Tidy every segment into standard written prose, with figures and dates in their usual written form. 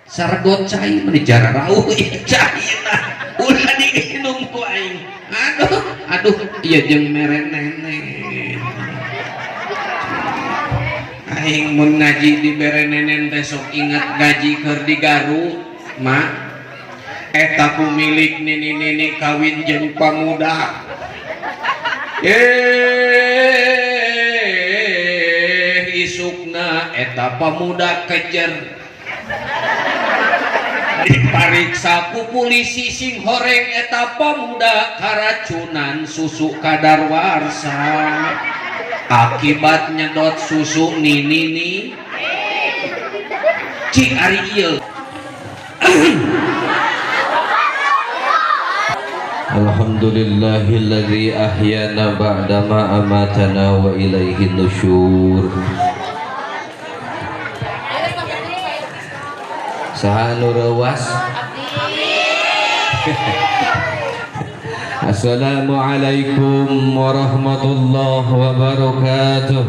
sargot cai menijara rauh cai nah ulah diinum ku aing aduh iya jeung mere nenen aing mun ngaji di bere nenen teh sok ingat gaji keur di Garut mak eta pemilik nini kawin jeung pamuda isukna eta pamuda kejer dipariksa ku polisi sing horeng eta pamuda karacunan susu kadaluarsa akibat nyedot susu nini cik ari ieu Alhamdulillahilladzi ahyana ba'dama amatana wa ilaihin nusyur. Saha nu reuwas? Assalamualaikum warahmatullahi wabarakatuh.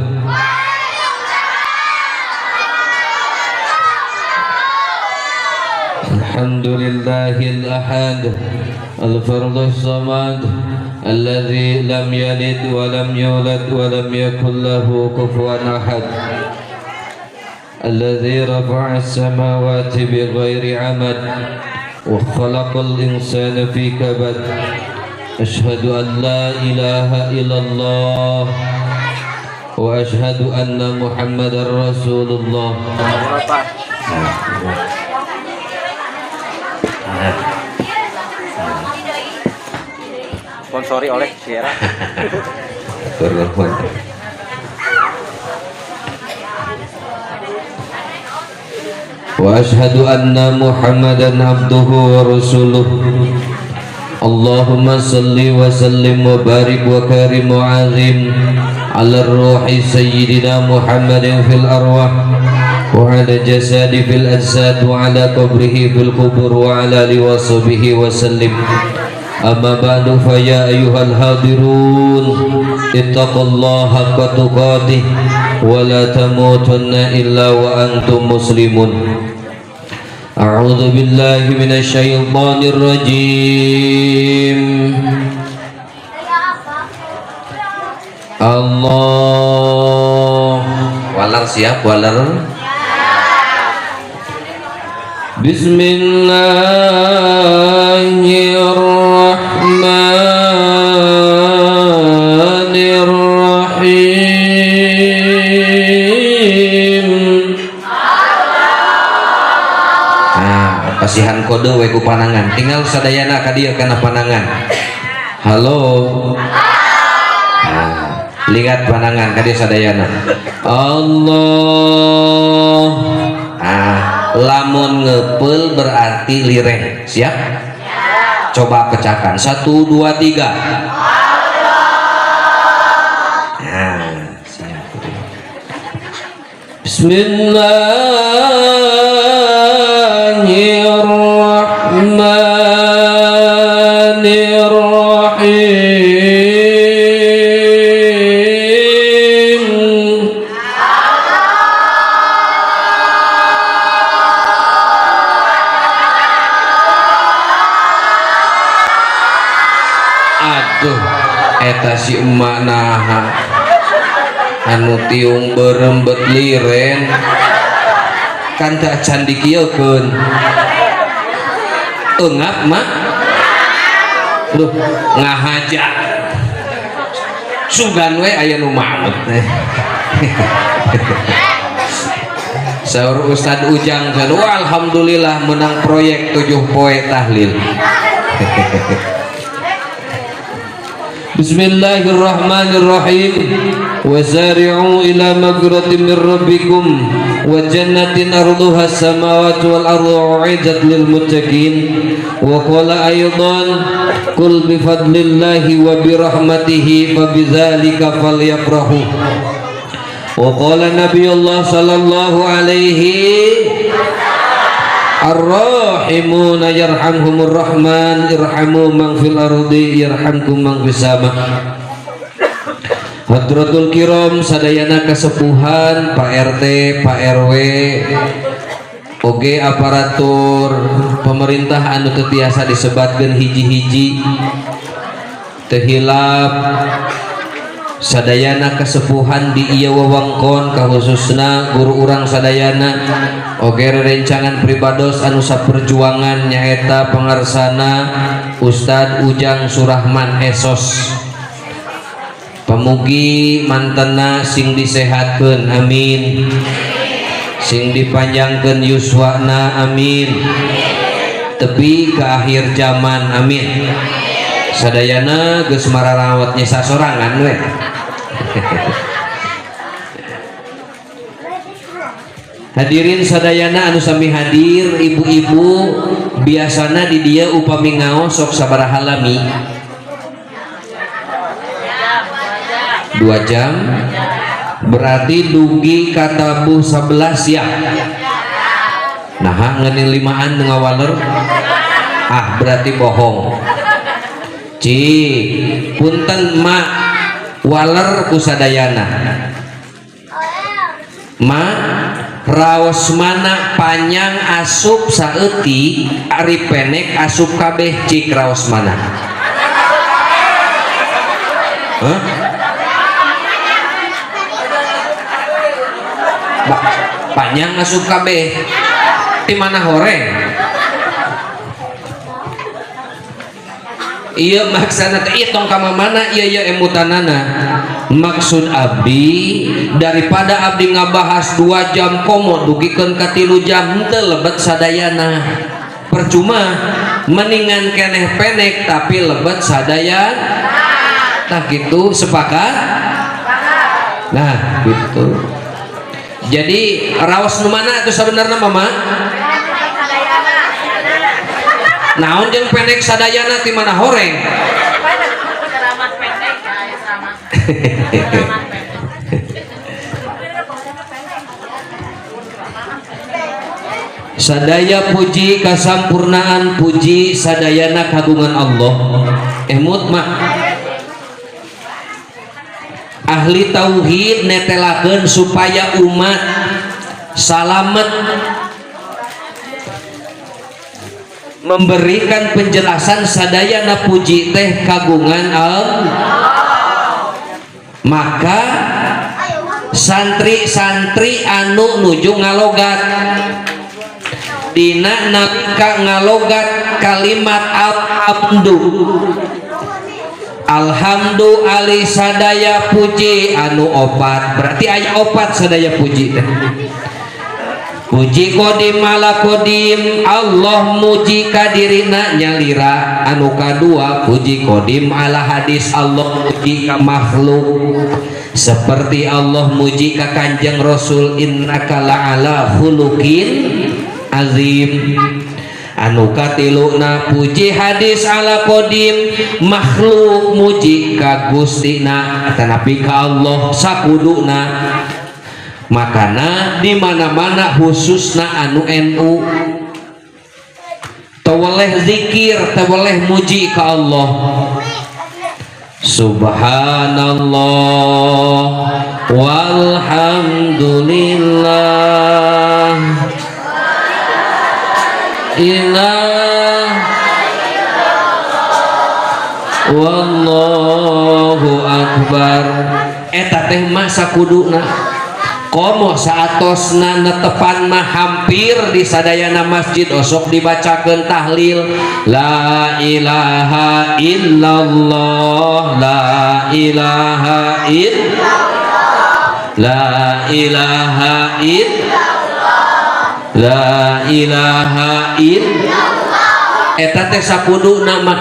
Alhamdulillahil ahad al-fardus samad alladzi lam yalid wa lam yulad wa lam yakul lahu kufuwan ahad alladzi rafa'a as-samawati bighairi 'amad wa khalaqal insana fi kabad ashhadu an la ilaha illallah wa ashhadu anna muhammadar rasulullah. Sponsori oleh Sierra. Wa ashhadu anna Muhammadan abduhu wa rasuluh. Allahumma salli wa sallim wa barik wa karim wa azim ala ruhi sayyidina Muhammadin fil arwah wa ala jasadi fil ajsad wa ala qabrihi fil qubur wa ala alihi wa sahbihi wa sallim. Amma ba'du fa ya ayyuhal hadirun ittaqullaha haqqa tuqatih wa la tamutunna illa wa antum muslimun. A'udzu billahi minasy syaithanir rajim. Allah walar siap walar. Bismillahirrahmanirrahim. Nah, pasihan kode we ku panangan. Tinggal sadayana ka dieu kana panangan. Halo. Nah, lihat panangan ka dieu sadayana. Allah. Lamun ngepel berarti lireh. Siap? Coba pecahkan 1, 2, 3. Nah, siap. Bismillahirrahmanirrahim. Aduh, eta si emak naha anu tiung berembet liren kan tak can dikiekeun eungap mak duh ngahaja sugan we aya nu maot teh saur Ustad Ujang alhamdulillah menang proyek 7 poe tahlil. Bismillahirrahmanirrahim. Wasari'u ila maghfiratin min rabbikum wa jannatin arduha as-samawati wal ardu u'iddat lil muttaqin. Wa qala aydan qul bi fadlillahi wa bi rahmatihi fa bidzalika falyafrahu. Wa qala nabiyullah sallallahu alaihi Ar-Rahimuna yarhamhumur Rahman irhamu man fil ardi yarhamkum man fis sama. Hadratul kiram sadayana kasepuhan Pak RT, Pak RW, oge aparatur pemerintah anu teu tiasa disebatkeun hiji-hiji teu hilap sadayana kesepuhan di ieu wewengkon khususna guru urang sadayana oge rerencangan pribados anu saperjuangan nyaeta pangarsana Ustad Ujang Surahman Esos. Pamugi mantena sing disehatkeun amin, sing dipanjangkeun yuswana amin, tepi ke akhir zaman amin. Sadayana geus mararawatnya sasorangan we. Hadirin sadayana anu sami hadir, ibu-ibu biasana di dia upami ngaos sok sabaraha lami? 2 jam berarti dugi katabuh 11 ya. Nah ngeun 5an ngawaler berarti bohong. Punten mak waler ku sadayana mak raos mana panjang asup saeuti ari pendek asup kabeh cik raos mana panjang asup kabeh di mana horeng iya maksana teh tong ka mana iya emutanana maksud abdi daripada abdi ngabahas 2 jam komo dugikeun ka 3 jam henteu lebet sadayana percuma mendingan keneh pendek tapi lebet sadayana tah gitu sepakat nah gitu. Jadi raos nu mana itu sebenarnya mama? Naon jeung pendek sadayana ti mana horeng? Ceramah pendek ya ceramah. Sadaya puji kasampurnaan puji sadayana kagungan Allah. Emut mah ahli tauhid netelakeun supaya umat salamet memberikan penjelasan sadayana puji teh kagungan Allah. Maka santri-santri anu nuju ngalogat dina nalika ngalogat kalimat alhamdulillah sadaya puji anu opat berarti aya opat sadaya puji teh puji kodim ala kodim Allah muji kadirina nyalira anu kadua puji kodim ala hadis Allah muji ka makhluk seperti Allah muji ka kanjeng Rasul innaka la'ala khuluqin azim anu katiluna puji hadis ala kodim makhluk muji ka gustina tanapi ka Allah sakuduna makana di mana-mana khususna anu NU tawaleh zikir tawaleh muji ka Allah subhanallah walhamdulillah ilah wallahu akbar eta teh masa kuduna komo saatosna netepan mah hampir di sadayana masjid osok dibacakeun tahlil la ilaha illallah la ilaha illallah la ilaha illallah la ilaha illallah eta teh sakuduna mah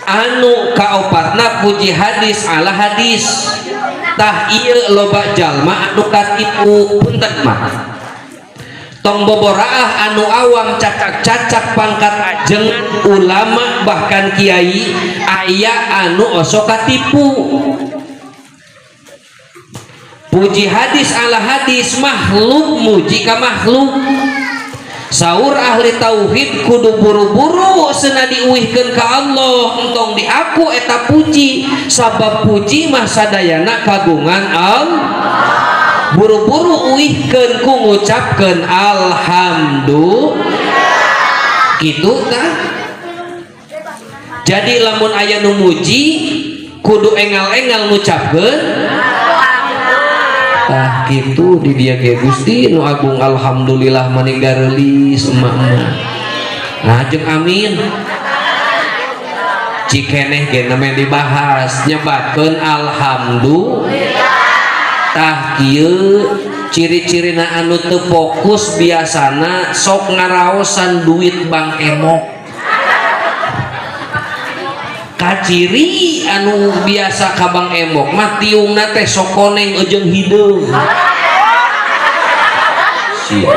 anu kaopatna puji hadis ala hadis tah ieu loba jalma anu katipu punten mah tong boboraah anu awam cacak-cacak pangkat ajeng ulama bahkan kiai aya anu osok katipu puji hadis ala hadis makhluk muji ka makhluk saur ahli tauhid kudu buru-buru sena diuihkeun ka Allah entong diaku eta puji sabab puji mah sadayana kagungan Allah buru-buru uihkeun ku ngucapkeun alhamdulillah gitu tah. Jadi lamun aya nu muji kudu engal-engal ngucapkeun tah gitu di dia ge Gusti nu agung alhamdulillah maninggarelis emak-emak. Nah jeung amin cikeneh ge name dibahas nyebatkeun alhamdulillah tah kieu ciri-cirina anu teu fokus biasana sok ngaraosan duit Bang Emok. Kaciri anu biasa ka Bang Emok mah tiungna teh sok koneng jeung hideung. Sia.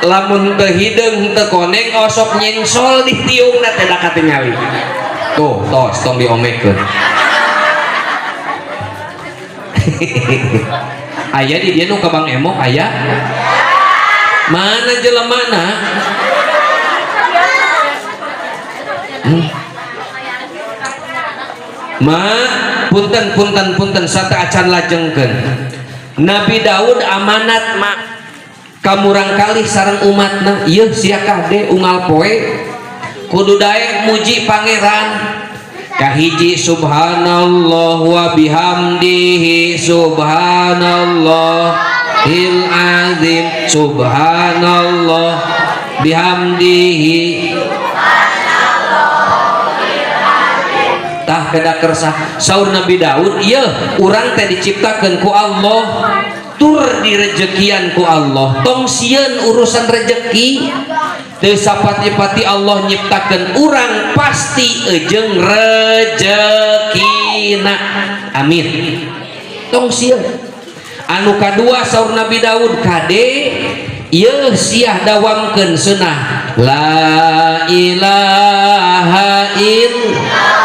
Lamun teu hideung teu koneng osok nyengsol di tiungna teh da katingali. Tuh, tos tong diomekeun. Aya di dieu nu ka Bang Emok aya? Mana jelemana? Ma punten sata acan lajengkeun. Nabi Daud amanat mak kamurang kalih sareng umatna ieu sia kade unggal poe kudu daek muji pangeran kahiji subhanallah wa bihamdihi subhanallahil azim subhanallah bihamdihi tah kedah kersah saur Nabi Daud ieu urang teh diciptakeun ku Allah tur direjekian ku Allah tong sieun urusan rejeki teu sapati-pati Allah nyiptakeun urang pasti ejeung rejekina amin tong sieun. Anu kadua saur Nabi Daud kade ieu siah dawamkeun seunah la ilaha illallah.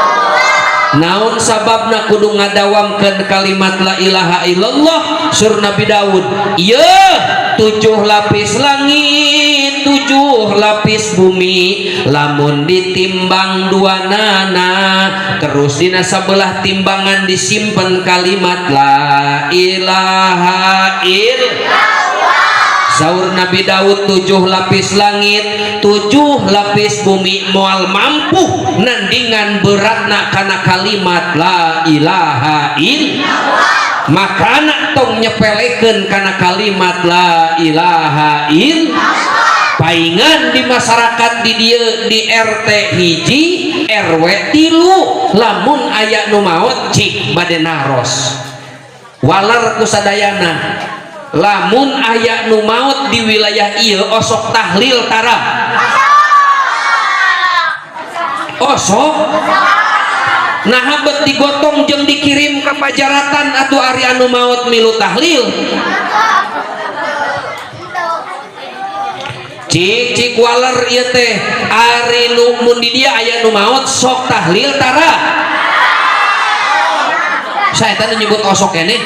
Naon sababna kudu ngadawamkeun kalimat la ilaha illallah sur Nabi Daud ieu 7 lapis langit 7 lapis bumi lamun ditimbang duanana terus dina sabelah timbangan disimpen kalimat la ilaha illallah. Saur Nabi Daud 7 lapis langit 7 lapis bumi moal mampu nandingan beratna kana kalimat la ilaha illallah makana tong nyepelekeun kana kalimat la ilaha illallah. Paingan di masyarakat di dieu di RT hiji RW 3 lamun aya nu maot cik bade naros walar kusadayana lamun aya nu maut di wilayah ieu osok tahlil tarab osok nah bet digotong jeung dikirim ke pajaratan atuh ari anu maut milu tahlil cik waler ieu teh ari nu mun di dia aya nu maut sok tahlil tarab saeta nu nyebut osok keneh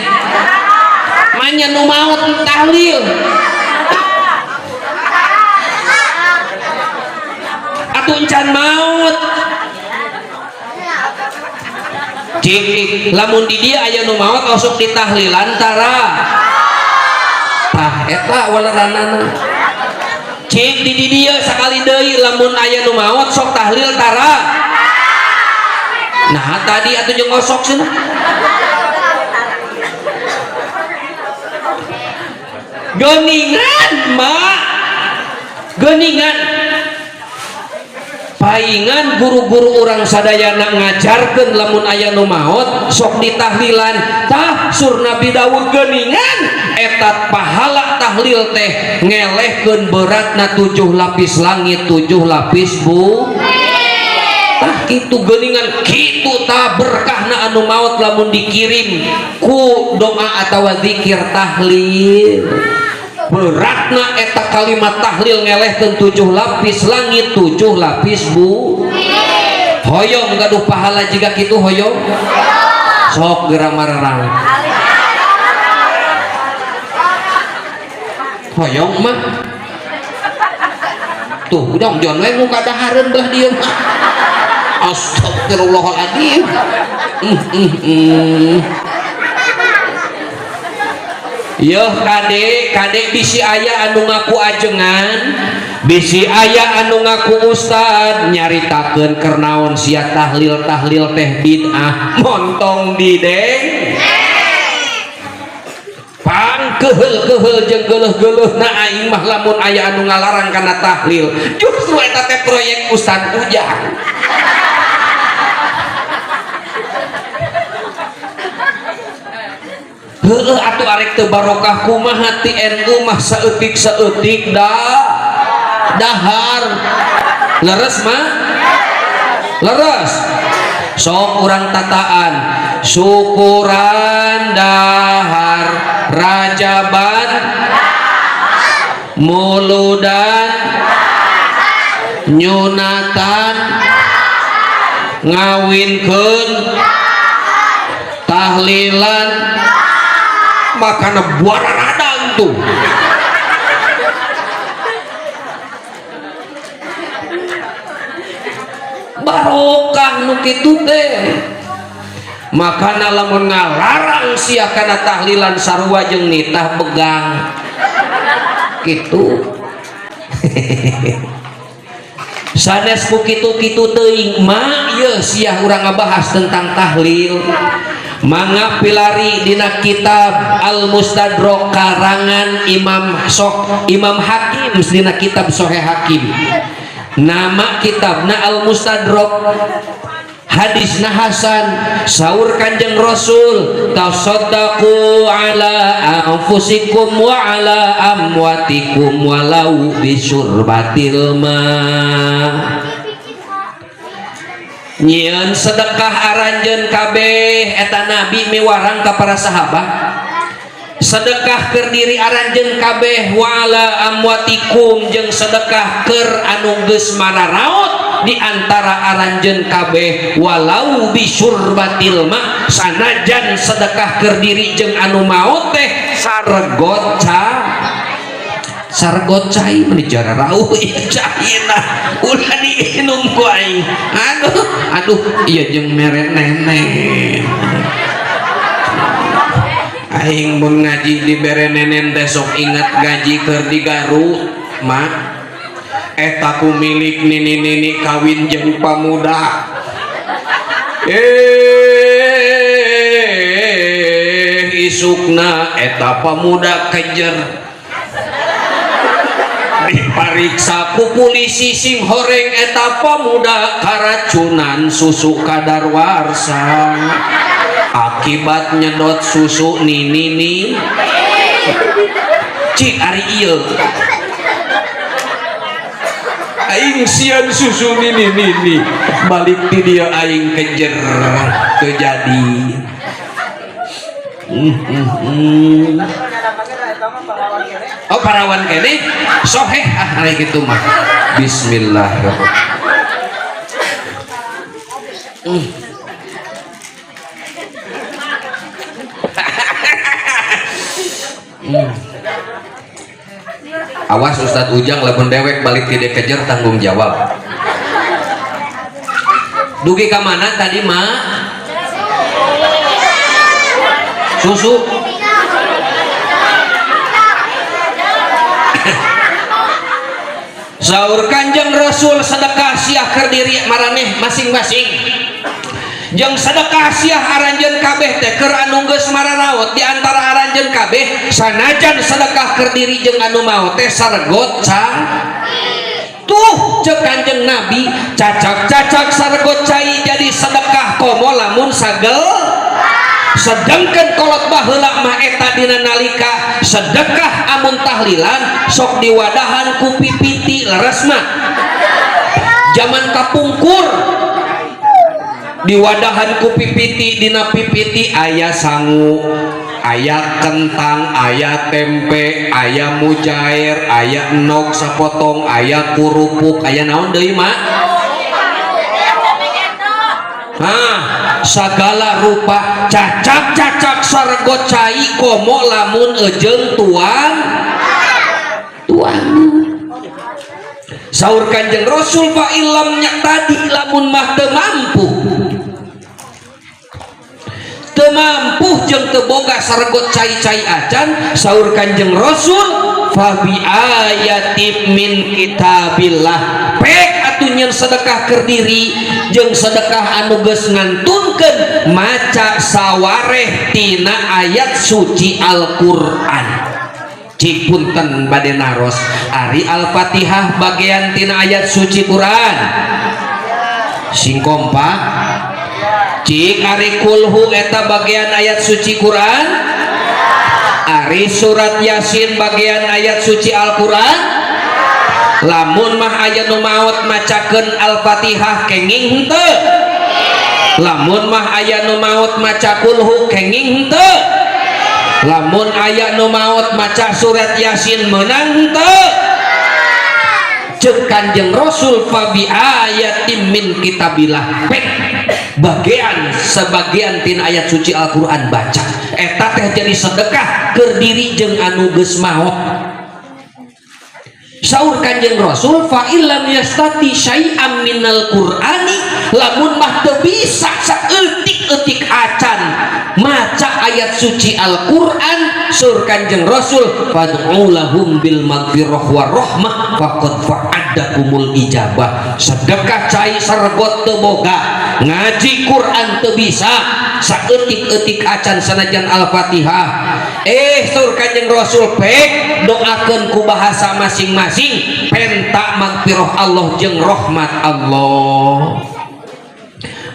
manya nu maut tahlil atuh encan maut cik lamun di dia aya nu maut osok ditahlilan tara tah eta waleranana cik di dia sakali deui lamun aya nu maut sok tahlil tara nah tadi atuh jeung osok cenah geningan mak geningan paingan guru-guru orang sadayana ngajarkeun lamun aya nu maot sok ditahlilan tah sur Nabi Daud geningan eta pahala tahlil teh ngelehkeun beratna 7 lapis langit 7 lapis tah kitu geuningan kitu tah berkahna anu maot lamun dikirim ku doa atawa zikir tahlil beratna eta kalimat tahlil ngelehkeun 7 lapis langit 7 lapis hoyong gaduh pahala jika kitu hoyong sok geura mararang hoyong mah tuh dong jon we muka dahareun belah dieu mah astagfirullahaladzim Yoh kadek bisi aya anu ngaku ajengan, bisi aya anu ngaku ustad, nyaritakeun keur naon sia tahlil teh bid'ah montong dideng pang keheul jeung geuleuh-geuleuhna aing mah lamun aya anu ngalarang kana tahlil justru eta teh proyek Ustad Ujang. Heueuh atuh arek teu barokah kumaha ti NU mah saeutik dahar leres mah leres sok urang tataan syukuran dahar rajaban muludan nyunatan ngawinkeun tahlilan makana buara radang tuh barokah nu kitu teh makana lamun ngalarang sia kana tahlilan sarua jeung nitah begang kitu sanes ku kitu-kitu teuing mah ieu sia urang ngabahas tentang tahlil mangga pilari dina kitab Al-Mustadrak karangan Imam Hakim dina kitab Sahih Hakim nama kitabna Al-Mustadrak hadisna hasan saur Kanjeng Rasul tasaddaqu ala anfusikum wa ala amwatikum walau bisyurbatil ma nyieun sedekah aranjeun kabeh eta nabi miwarang ka para sahabat sedekah keur diri aranjeun kabeh wala amwatikum jeung sedekah keur anu geus mararaot di antara aranjeun kabeh walau bisyurbatil ma sanajan sedekah keur diri jeung anu maot teh sargot cai menijara rauh caina ulah diinum ku aing aduh iya jeung mere nenek aing mun ngaji dibere nenen teh sok inget gaji keur di Garut mak eta ku milik nini kawin jeung pamuda isukna eta pamuda kejer dipariksa ku polisi sing horeng eta pamuda karacunan susu kadaluarsa akibat nyedot susu nini cik ari ieu aing sian susu nini balik ti dia aing kejer teu jadi oh parawan kene soheh hari gitu mah bismillahirrahmanirrahim awas Ustadz Ujang lamun dewek balik tidak kejar tanggung jawab dugi ka mana tadi mak susu saur Kanjeng Rasul sedekah siah keur diri maraneh masing-masing jeung sedekah siah aranjeun kabeh teh keur anu geus mararaot di antara aranjeun kabeh sanajan sedekah keur diri jeung anu maot teh sargot tuh cek Kanjeng Nabi cacak sargot cai jadi sedekah komo lamun sagel sedangkan kolot baheula mah eta dina nalika sedekah amun tahlilan sok diwadahan ku pipiti leres mah zaman kapungkur diwadahan ku pipiti dina pipiti aya sangu aya kentang aya tempe aya mujair aya enog sapotong aya kurupuk aya naon deui mak segala rupa cacak sargot cai komo lamun ejeung tuang saur Kanjeng Rasul fa illam nyak tadi lamun mah teu mampu teu mampu jeung teu boga saregot cai-cai acan saur Kanjeng Rasul fa bi ayatim min kitabillah pek atuh nyen sedekah keur diri jeung sedekah anu geus ngantunkeun maca sawareh tina ayat suci Al-Qur'an. Cik punten bade naros ari Al-Fatihah bagian tina ayat suci Quran sing kompak. Cik ari kulhu eta bagian ayat suci Quran, ari surat Yasin bagian ayat suci Al-Quran. Lamun mah aya nu maot macakeun Al-Fatihah kenging henteu, lamun mah aya nu maot maca kulhu kenging henteu, lamun aya nu maot maca surat Yasin meunang henteu. Ceuk Kanjeng Rasul fa bi ayatim min kitabillah pek bagian sebagian tina ayat suci Al-Quran baca eta teh jadi sedekah keur diri jeung anu geus maot. Saur Kanjeng Rasul fa illam yastati syai'am minal qur'ani lamun mah teu bisa saeutik-eutik acan maca ayat suci Al-Qur'an saur Kanjeng Rasul fad'u lahum bil maghfirah war rahmah faqad fa'adakumul ijabah. Sedekah cai saregot teu boga ngaji Quran teu bisa saeutik-eutik acan sanajan Al-Fatihah saur Kanjeng Rasul pek doakeun ku bahasa masing-masing penta magfirah Allah jeung rahmat Allah.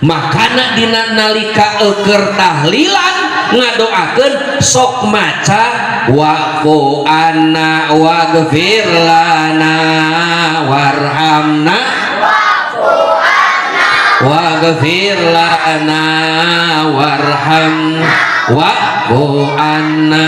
Makana dina nalika keur tahlilan ngadoakeun sok maca wa'fu anna waghfir lana warhamna waghfir lana warhamna wa'fu anna.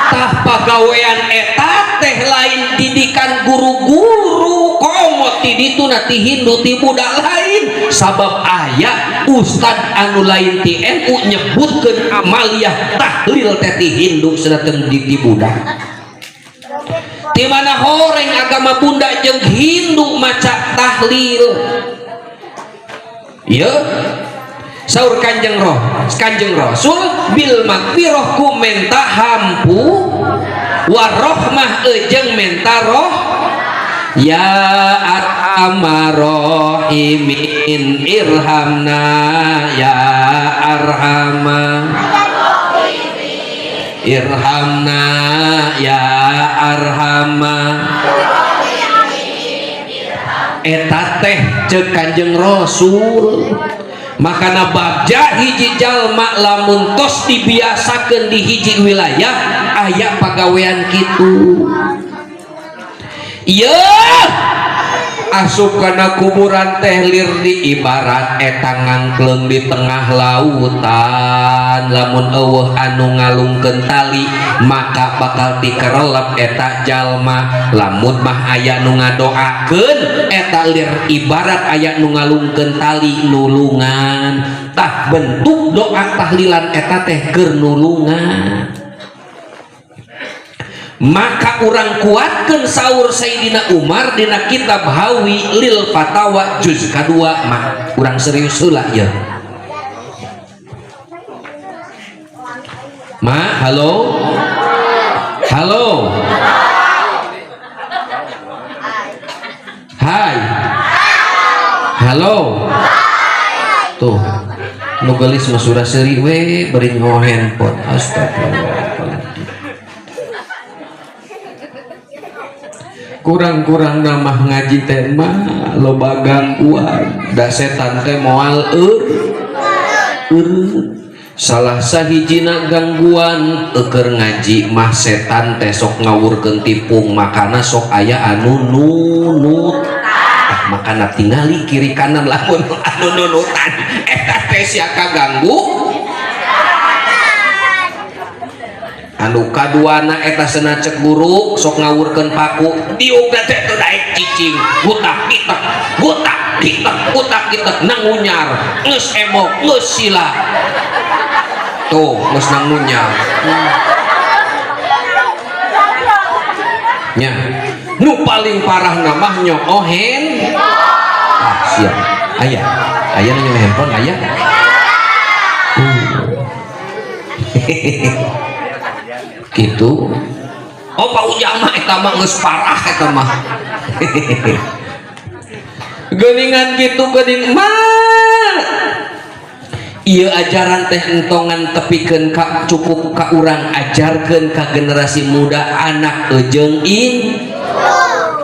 Tah pagawean eta teh lain didikan guru-guru komot ti ditu na ti Hindu ti budak lain sabab aya ustad anu lain ti NU nyebutkeun amaliyah tahlil teh ti Hindu sedateng di budak. Di mana horeng agama Bunda jeung Hindu maca tahlil. Ya saur Kanjeng Rasul bil magfirah ku menta hampu warahmah jeung menta roh ya arhamar rahimin irhamna ya arhamar irhamna ya arhamar. Eta teh ceuk Kanjeng Rasul. Makana bagja hiji jalma lamun tos dibiasakeun di hiji wilayah aya pagawean kitu. Ieu asup kana kuburan teh lir di ibarat eta ngangkleung di tengah lautan lamun eueuh anu ngalungkeun tali maka bakal dikerelep eta jalma. Lamun mah aya nu ngadoakeun eta lir ibarat aya nu ngalungkeun tali nulungan. Tah bentuk doa tahlilan eta teh keur nulungan. Maka urang kuatkeun saur Sayyidina Umar dina kitab Hawi lil Fatawa juz kadua mah urang serius heula ya. Ma, halo. Halo. Hai. Halo. Tuh. Nu geulis mah surah seuri we beri ngo handphone. Astagfirullah. Kurang-kurang nama ngaji teh mah loba gangguan da setan teh moal salah sahijina gangguan keur ngaji mah setan teh sok ngawurkeun tipung makana sok aya anu nunut makana tingali kiri kanan lamun anu nunutan eta teh sia kaganggu. Anu kaduana eta cenah cek buruk sok ngawurkeun paku diugna teh teu daek cicing butak kitek nang ngunyar geus emok geus sila tuh geus nang ngunyar nya nu paling parah mah nyokohen siap aya aya nu nyewa handphone aya gitu. Oh Pak Ujang mah eta mah geus parah eta mah geuningan gitu geuning mah ieu ajaran teh entongan tepikeun ka cukup ka urang ajarkeun ka generasi muda anak ejeung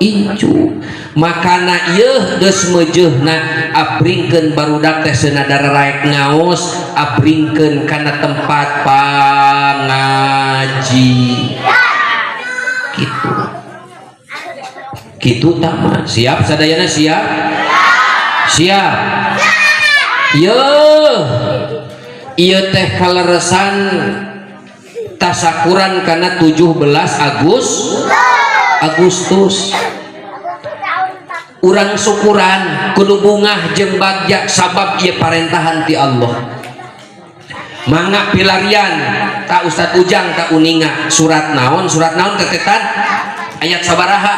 incu makana ieu geus meujeuhna abringkeun barudak teh senadar raek ngaos abringkeun kana tempat pangaji gitu gitu tama siap sadayana siap siap ieu teh kaleresan tasakuran kana 17 Agustus urang syukuran kudu bungah jeung bagja sabab ieu parentahan ti Allah mangga pilarian tak Ustad Ujang tak uninga surat naon tetetan ayat sabaraha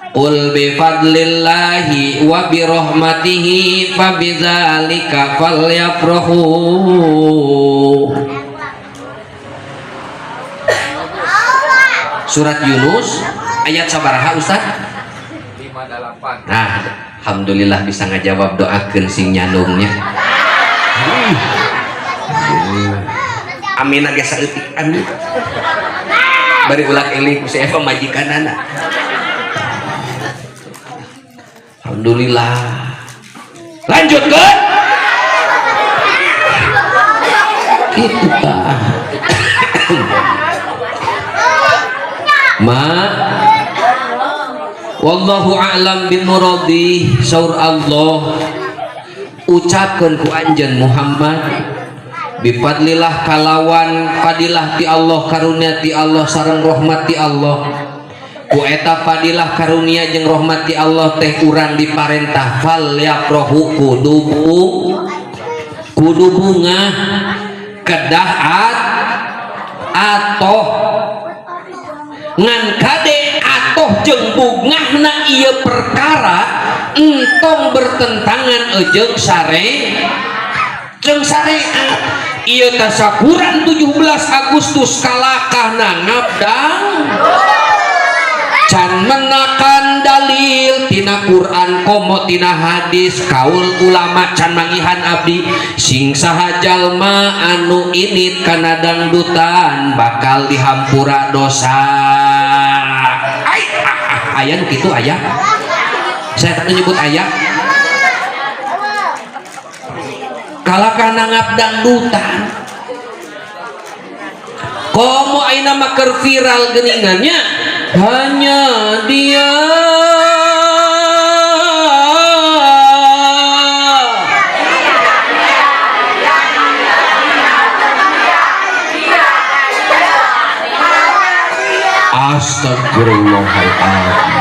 Qul bi fadlillahi wa bi rahmatihi fa bidzalika falyafrahu surat Yunus ayat sabaraha Ustad 58 nah alhamdulillah bisa ngajawab doakeun sing nyandungnya aminage saeutik amin bari ulah eling ku si Eva majikanana alhamdulillah lanjutkeun kitu tah ma wallahu a'lam bimuradi saur Allah ucapkeun ku anjeun Muhammad bifadlillah kalawan fadilah ti Allah karunia ti Allah sareng rahmat ti Allah ku eta fadilah karunia jeung rahmat ti Allah teh urang diparentah fal yafrahu kudu bunga kedah atoh ngan kade atoh jeung bungahna ieu perkara entong bertentangan jeung syariat ieu tasakuran 17 Agustus kalakahna ngabdang can menakan dalil tina Quran komo tina hadis kaul ulama can mangihan abdi sing saha jalma anu init kana dangdutan bakal dihampura dosa aya nu kitu aya saya tak menyebut aya kalakana ngabdangdutan komo aina maker viral geningannya hanya dia astagfirullahaladzim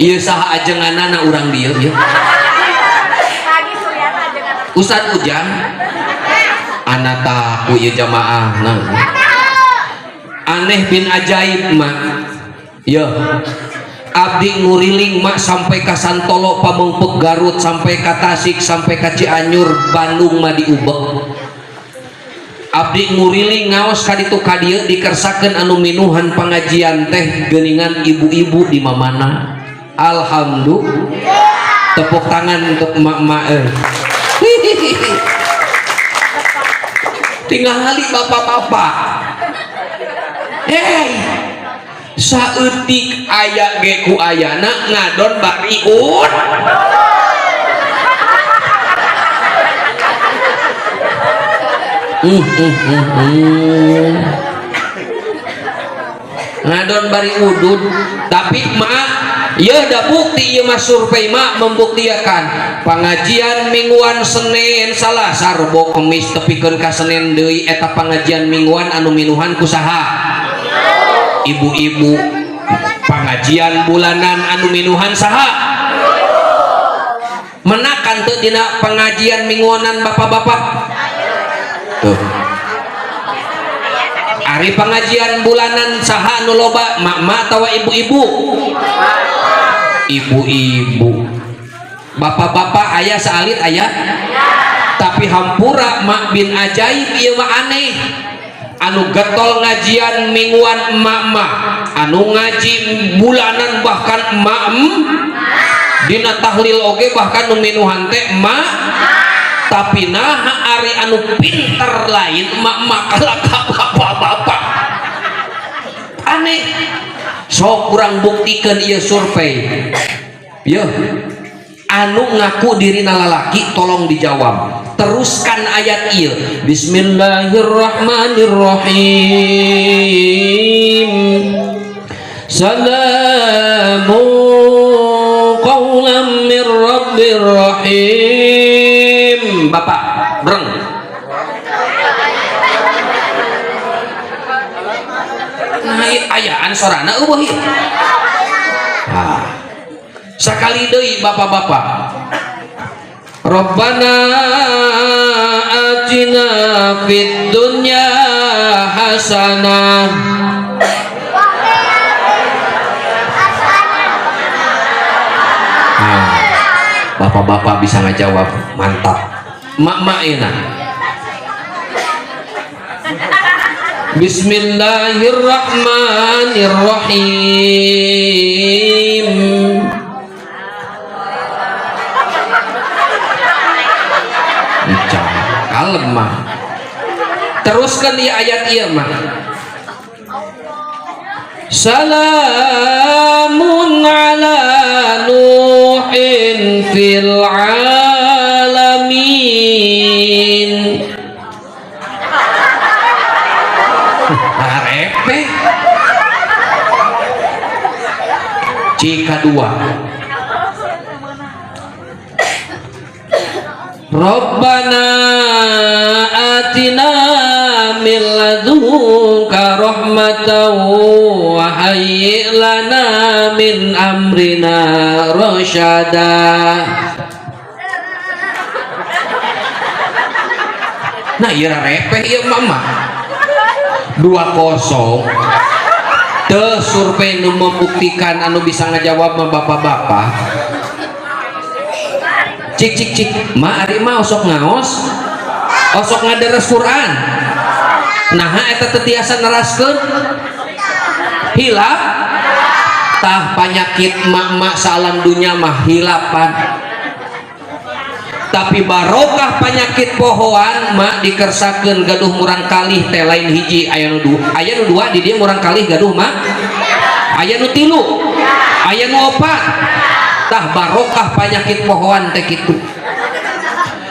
ieu saha ajenganana urang dieu ieu Ustad Ujang anata ku ieu jamaah nah aneh bin ajaib mah ya abdi nguriling mak sampai ka Santolo Pamengpeuk Garut sampai ka Tasik sampai ka Cianjur Bandung mah diubek abdi nguriling ngaos ka ditu ka dieu dikersakeun anu minuhan pangajian teh geuningan ibu-ibu di mamana alhamdulillah tepuk tangan untuk emak-emak tinggal hari bapak-bapak hei saeutik aya ge ku ayana ngadon bariun ngadon bari udud tapi mak ya ada bukti ya mas survei mak membuktikan pengajian mingguan Senin Salasa Rebo Kemis tepikeun ka Senin deui eta pengajian mingguan anu minuhan kusaha ibu-ibu pengajian bulanan anu minuhan saha menakan tuh dina pengajian mingguanan bapak-bapak tuh ari pengajian bulanan saha anu loba mak-mak tawa ibu-ibu ibu-ibu bapak-bapak ayah salit ayah, tapi hampura mak bin ajaib ieu mah aneh. Anu getol ngajian mingguan emak-emak, anu ngaji bulanan bahkan emak dina tahlil oge bahkan nu minuhan teh emak, tapi nah ari anu pinter lain emak-emak kalaka bapak-bapak aneh. Sok kurang buktikeun ieu survei yeuh. Anu ngaku dirina lalaki tolong dijawab. Teruskan ayat ieu. Bismillahirrahmanirrahim. Salamun qaulam mir rabbir rahim. Bapak, breng. Nah, ayaan sorana eueuh ieu. Sakali deui bapak-bapak. Rabbana atina fid dunya hasanah. Bapak-bapak bisa ngajawab, mantap. Mak-mak enak. Bismillahirrahmanirrahim. Kalem mah. Teruskan di ayat ieu mah. Salamun ala Nuhin fil alamin. Arepe. Jika dua. Rabbana atina min ladunka rahmatan wa hayyi' lana min amrina rasyada. Nah ieu repeh ieu mama 2-0 teu survei nu membuktikan anu bisa ngajawab mah bapak-bapak. Cik ma ari mah osok ngaos osok ngaderes Quran nah eta teh tiasa neraskeun hilap tah panyakit mak-mak salam dunya mah hilapan, tapi barokah panyakit pohoan mak dikersakeun gaduh murang kalih teh lain hiji aya nu dua di dieu murang kalih gaduh mak aya nu tilu aya nu opat. Tah barokah panyakit pohoan teh kitu.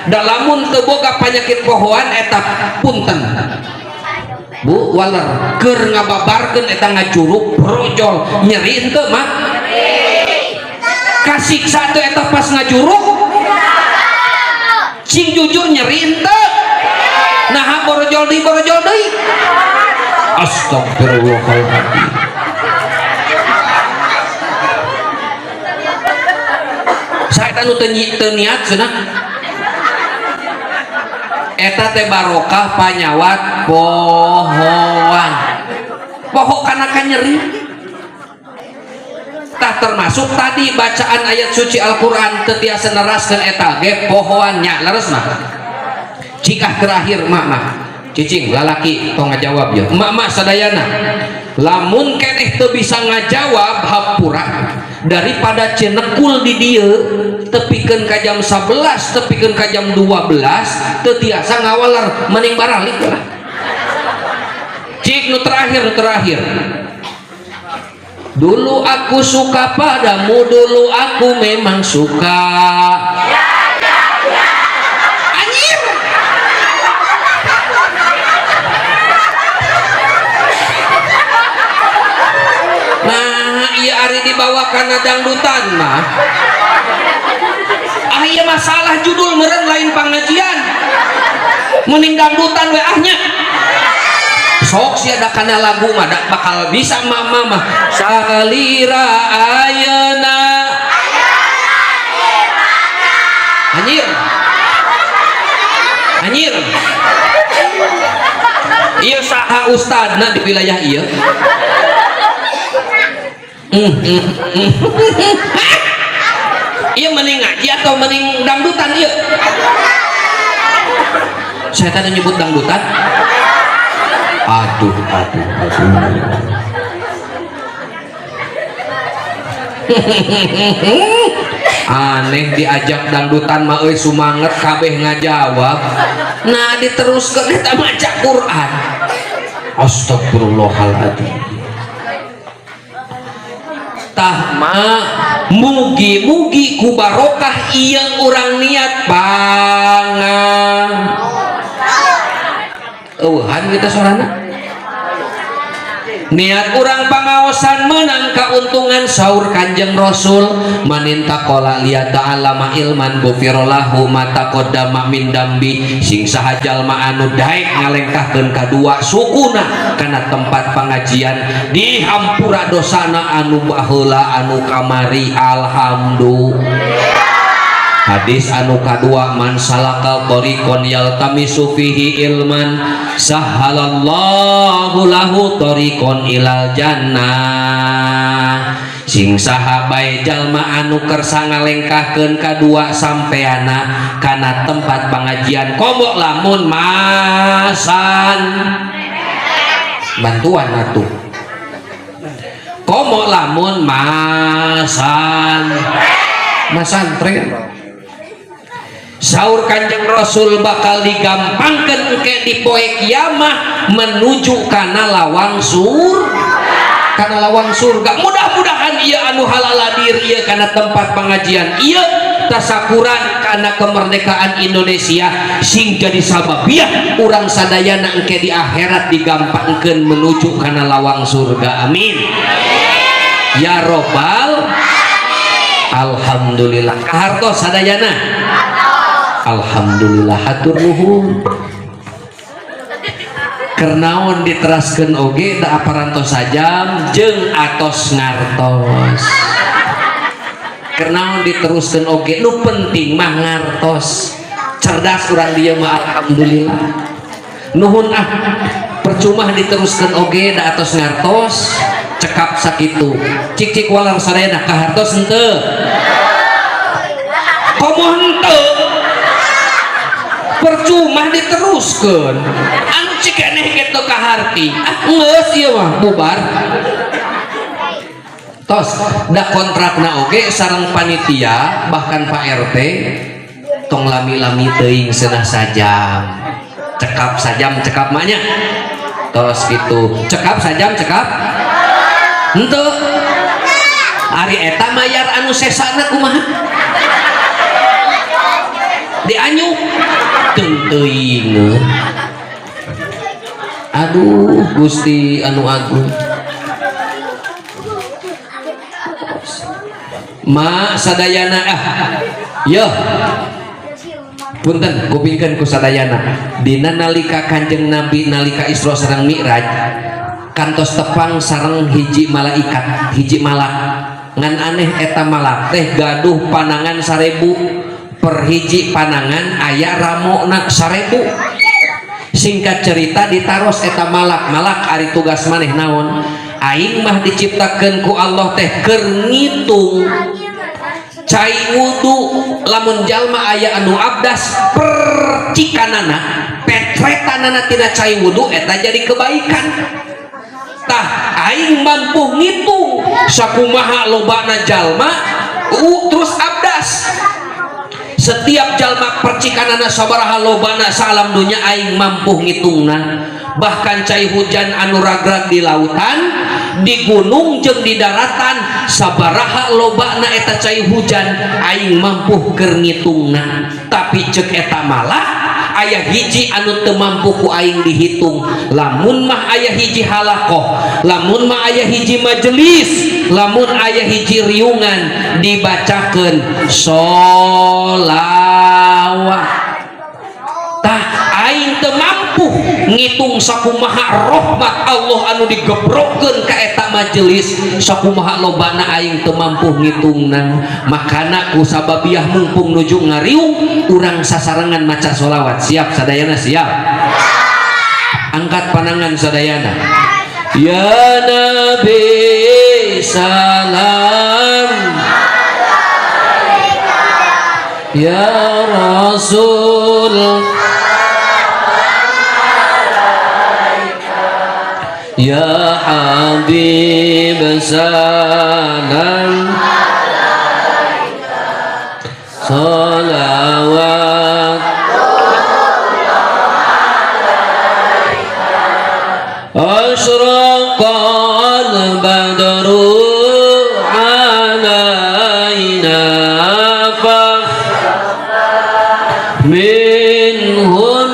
Da lamun teu boga panyakit pohoan eta punten. Bu waler keur ngababarkeun eta ngacurug brojol nyeri henteu mah? Kasiksa teu eta pas ngajurug? Cing jujur nyeri henteu? Nah borojol deui. Astagfirullahaladzim. Saya anu teu niat cenah. Eta teh barokah panyawat pohoan. Poho kana nyeri. Tah termasuk tadi bacaan ayat suci Al-Qur'an teu tiasa neraskeun eta ge pohoannya leresna. Jika terakhir mak cicing lalaki tong ngajawab ya. Mak sadayana. Lamun keneh teu bisa ngajawab hampura daripada cenekul di dieu tepikeun ka jam 11 tepikeun ka jam 12 teu tiasa ngawaler mending baralik lah. Cik nu terakhir. Dulu aku suka padamu, dulu aku memang suka. Anjir. Nah, iya ari dibawa kana dangdutan mah. Aya masalah judul meureun lain pangajian. Mending dangdutan we ahnya. Sok sia da kana lagu mah da bakal bisa mama mah salira ayeuna anjir ieu saha ustadna di wilayah ieu Iya mending ngaji atau mending dangdutan iya? Saya tadi nyebut dangdutan. Aduh. Aneh diajak dangdutan mah euy sumanget kabeh ngajawab. Nah diteruskeun eta maca Quran. Astagfirullahaladzim. Tahma mugi-mugi ku barokah ieu urang niat bangan. Eueuhan kita sorana. Niat urang pangaosan menang kauntungan saur Kanjeng Rasul maninta qala liya ta'ala ma ilman gufirallahu mata qaddama min dambi sing saha jalma anu daek ngalengkahkeun kadua sukuna kana tempat pengajian dihampura dosana anu baheula anu kamari. Alhamdulillah. Hadis anu kadua man salakal tariqon yaltamisu fihi ilman sahalallahu lahu tariqon ilal jannah. Sing saha bae jalma anu kersa ngalengkahkeun kadua sampeana kana tempat pengajian komo lamun masan bantuan atuh komo lamun masan masantren. Saur Kanjeng Rasul bakal digampangkan engke di poe kiamah menuju kana lawang surga. Mudah-mudahan ieu anu halaladir ieu kana tempat pengajian ieu tasakuran kana kemerdekaan Indonesia sing jadi sababiah urang sadayana engke di akhirat digampangkeun menuju kana lawang surga. Amin ya robbal. Alhamdulillah kahartos sadayana. Alhamdulillah hatur nuhun. Kernaon diteraskeun oge da aparantos sajam jeung atos ngartos. Kernaon diteruskeun oge nu penting mah ngartos. Cerdas urang dieu mah alhamdulillah. Nuhun percuma diteruskeun oge da atos ngartos cekap sakitu. Cik walar sadayana kahartos henteu. Komo henteu. Percuma diteruskan anu cikeneh gitu kaharti geus ieu mah bubar tos da kontrakna oge sareng panitia bahkan Pak RT tong lami-lami teuing seunah sajam cekap mahnya tos gitu cekap sajam cekap henteu ari eta mayar anu sesana kumaha dianyu teuing. Aduh Gusti anu agung. Ma sadayana yo punten kupingkeun ku sadayana dina nalika Kanjeng Nabi nalika Isra sareng Mi'raj kantos tepang sareng hiji malaikat hiji malak ngan aneh eta malak teh gaduh panangan 1000 per hiji panangan aya ramona 1000. Singkat cerita ditaros eta malak ari tugas maneh naon aing mah diciptakeun ku Allah teh keur ngitung cai wudu lamun jalma aya anu abdas percikanana petretanana tina cai wudu eta jadi kebaikan tah aing mampu ngitung sakumaha lobana jalma terus abdas. Setiap jalma percikanana sabaraha lobana salam dunya aing mampu ngitungna. Bahkan cai hujan anu ragrag di lautan di gunung jeung di daratan sabaraha lobana eta cai hujan aing mampu keur ngitungna. Tapi ceuk eta malah aya hiji anu teu mampu ku aing dihitung. Lamun mah aya hiji halakoh, lamun mah aya hiji majelis, lamun aya hiji riungan dibacakeun sholawat tah aing teu mampu ngitung sakumaha rahmat Allah anu digebrokkeun ka eta majelis sakumaha lobana aing teu mampu ngitungna. Makana ku sababiah mumpung nuju ngariung urang sasarengan maca sholawat. Siap sadayana siap angkat panangan sadayana ya Nabi salam ya Rasul ya Habib salam salawat asyraqal badru alaina minhun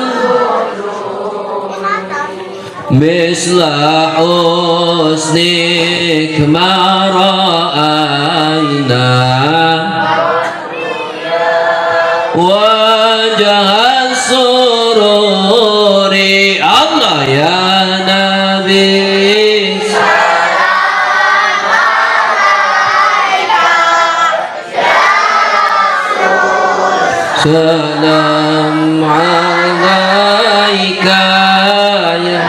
misla husnik ma ra'ayna wajah sururi Allah ya Nabi salam alaika ya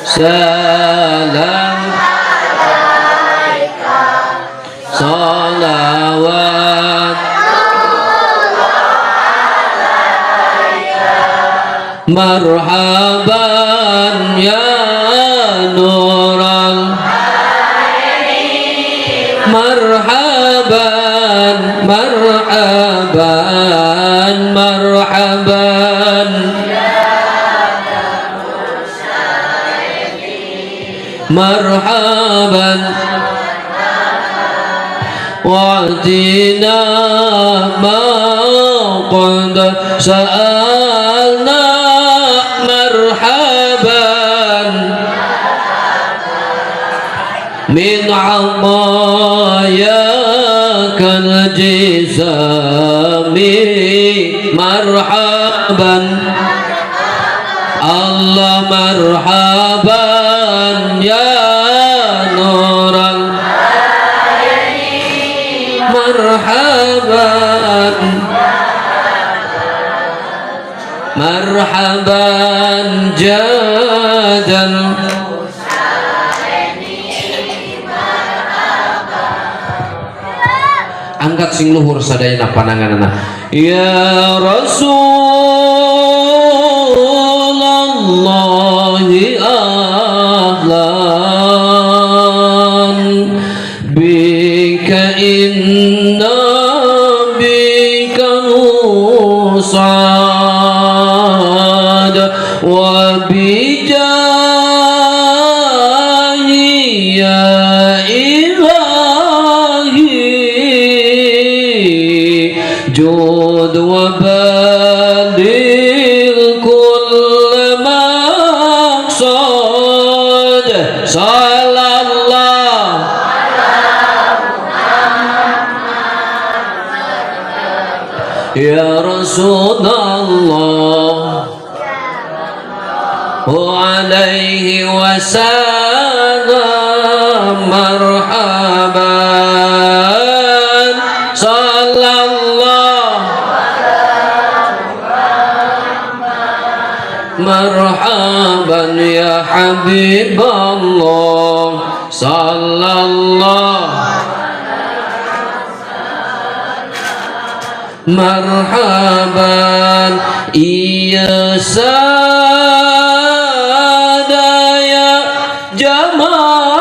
salam salawat marhaban ya nural marhaban marhaban marhaban marhaban wa'tina ma qad sa'alna marhaban min 'amayakal jisami marhaban Allah marhaban ya nural marhaban marhaban jadan angkat sing luhur sadayana pananganana ya Rasulullah ahlan bika inna bika nusad wa bijahi ya جود وبادل كل مقصود صلى الله يا رسول الله وعليه وسلم مرحبا صلى مرحبا يا حبيب الله صلى الله مرحبا يا سادة يا جماعة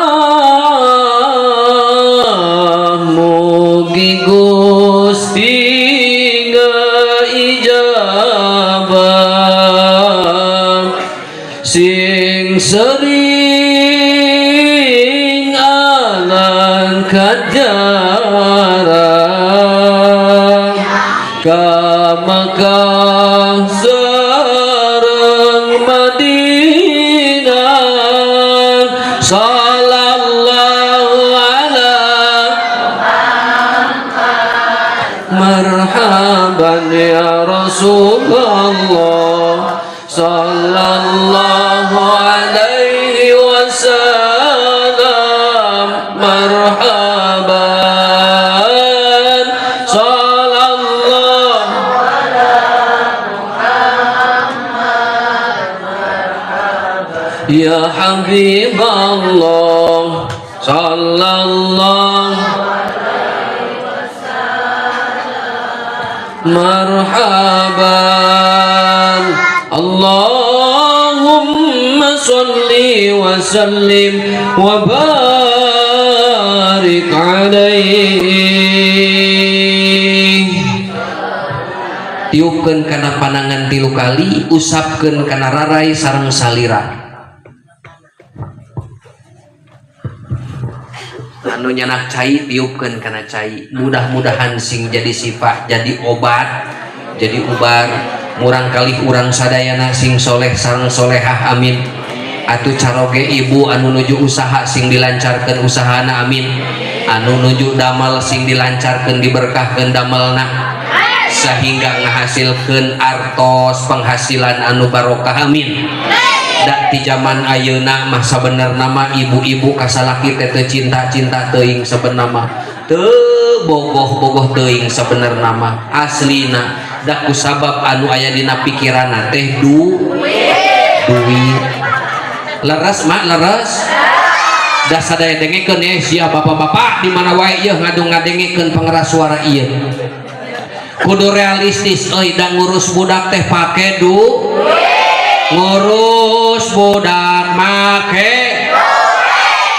موgi Gusti sing sering alangkat jarak ka Makkah sareng Madinah sallallahu ala marhaban ya Rasulullah sallallahu alaihi wasallam marhaban sallallahu ya Habiballah sallallahu marhaban. Allahumma sholli wa sallim wa barik alaihi. Tiupkeun kana panangan 3 kali, usapkeun kana rarai sareng salira. Anu nyanak cai tiupkeun kana cai. Mudah-mudahan sing jadi sifat, jadi obat, jadi ubar. Murang kali urang sadayana sing soleh sareng solehah, amin. Atuh caroge ibu anu nuju usaha sing dilancarkeun usahana, amin. Anu nuju damal sing dilancarkeun diberkahkeun damelna, sehingga ngahasilkeun artos penghasilan anu barokah, amin. Da di zaman ayeuna mah sabenerna mah ibu-ibu kasalaki teh teu cinta-cinta teuing sabenerna mah, teu bogoh-bogoh teuing sabenerna mah, aslina da kusabab anu aya dina pikiranna teh duit. Leres mak, leres. Da sadaya dengekeun sia bapak-bapak di mana wae ieu ngadu ngadengekeun pangeras suara ieu. Kudu realistis euy, da ngurus budak teh pake duit. Ngurus budak make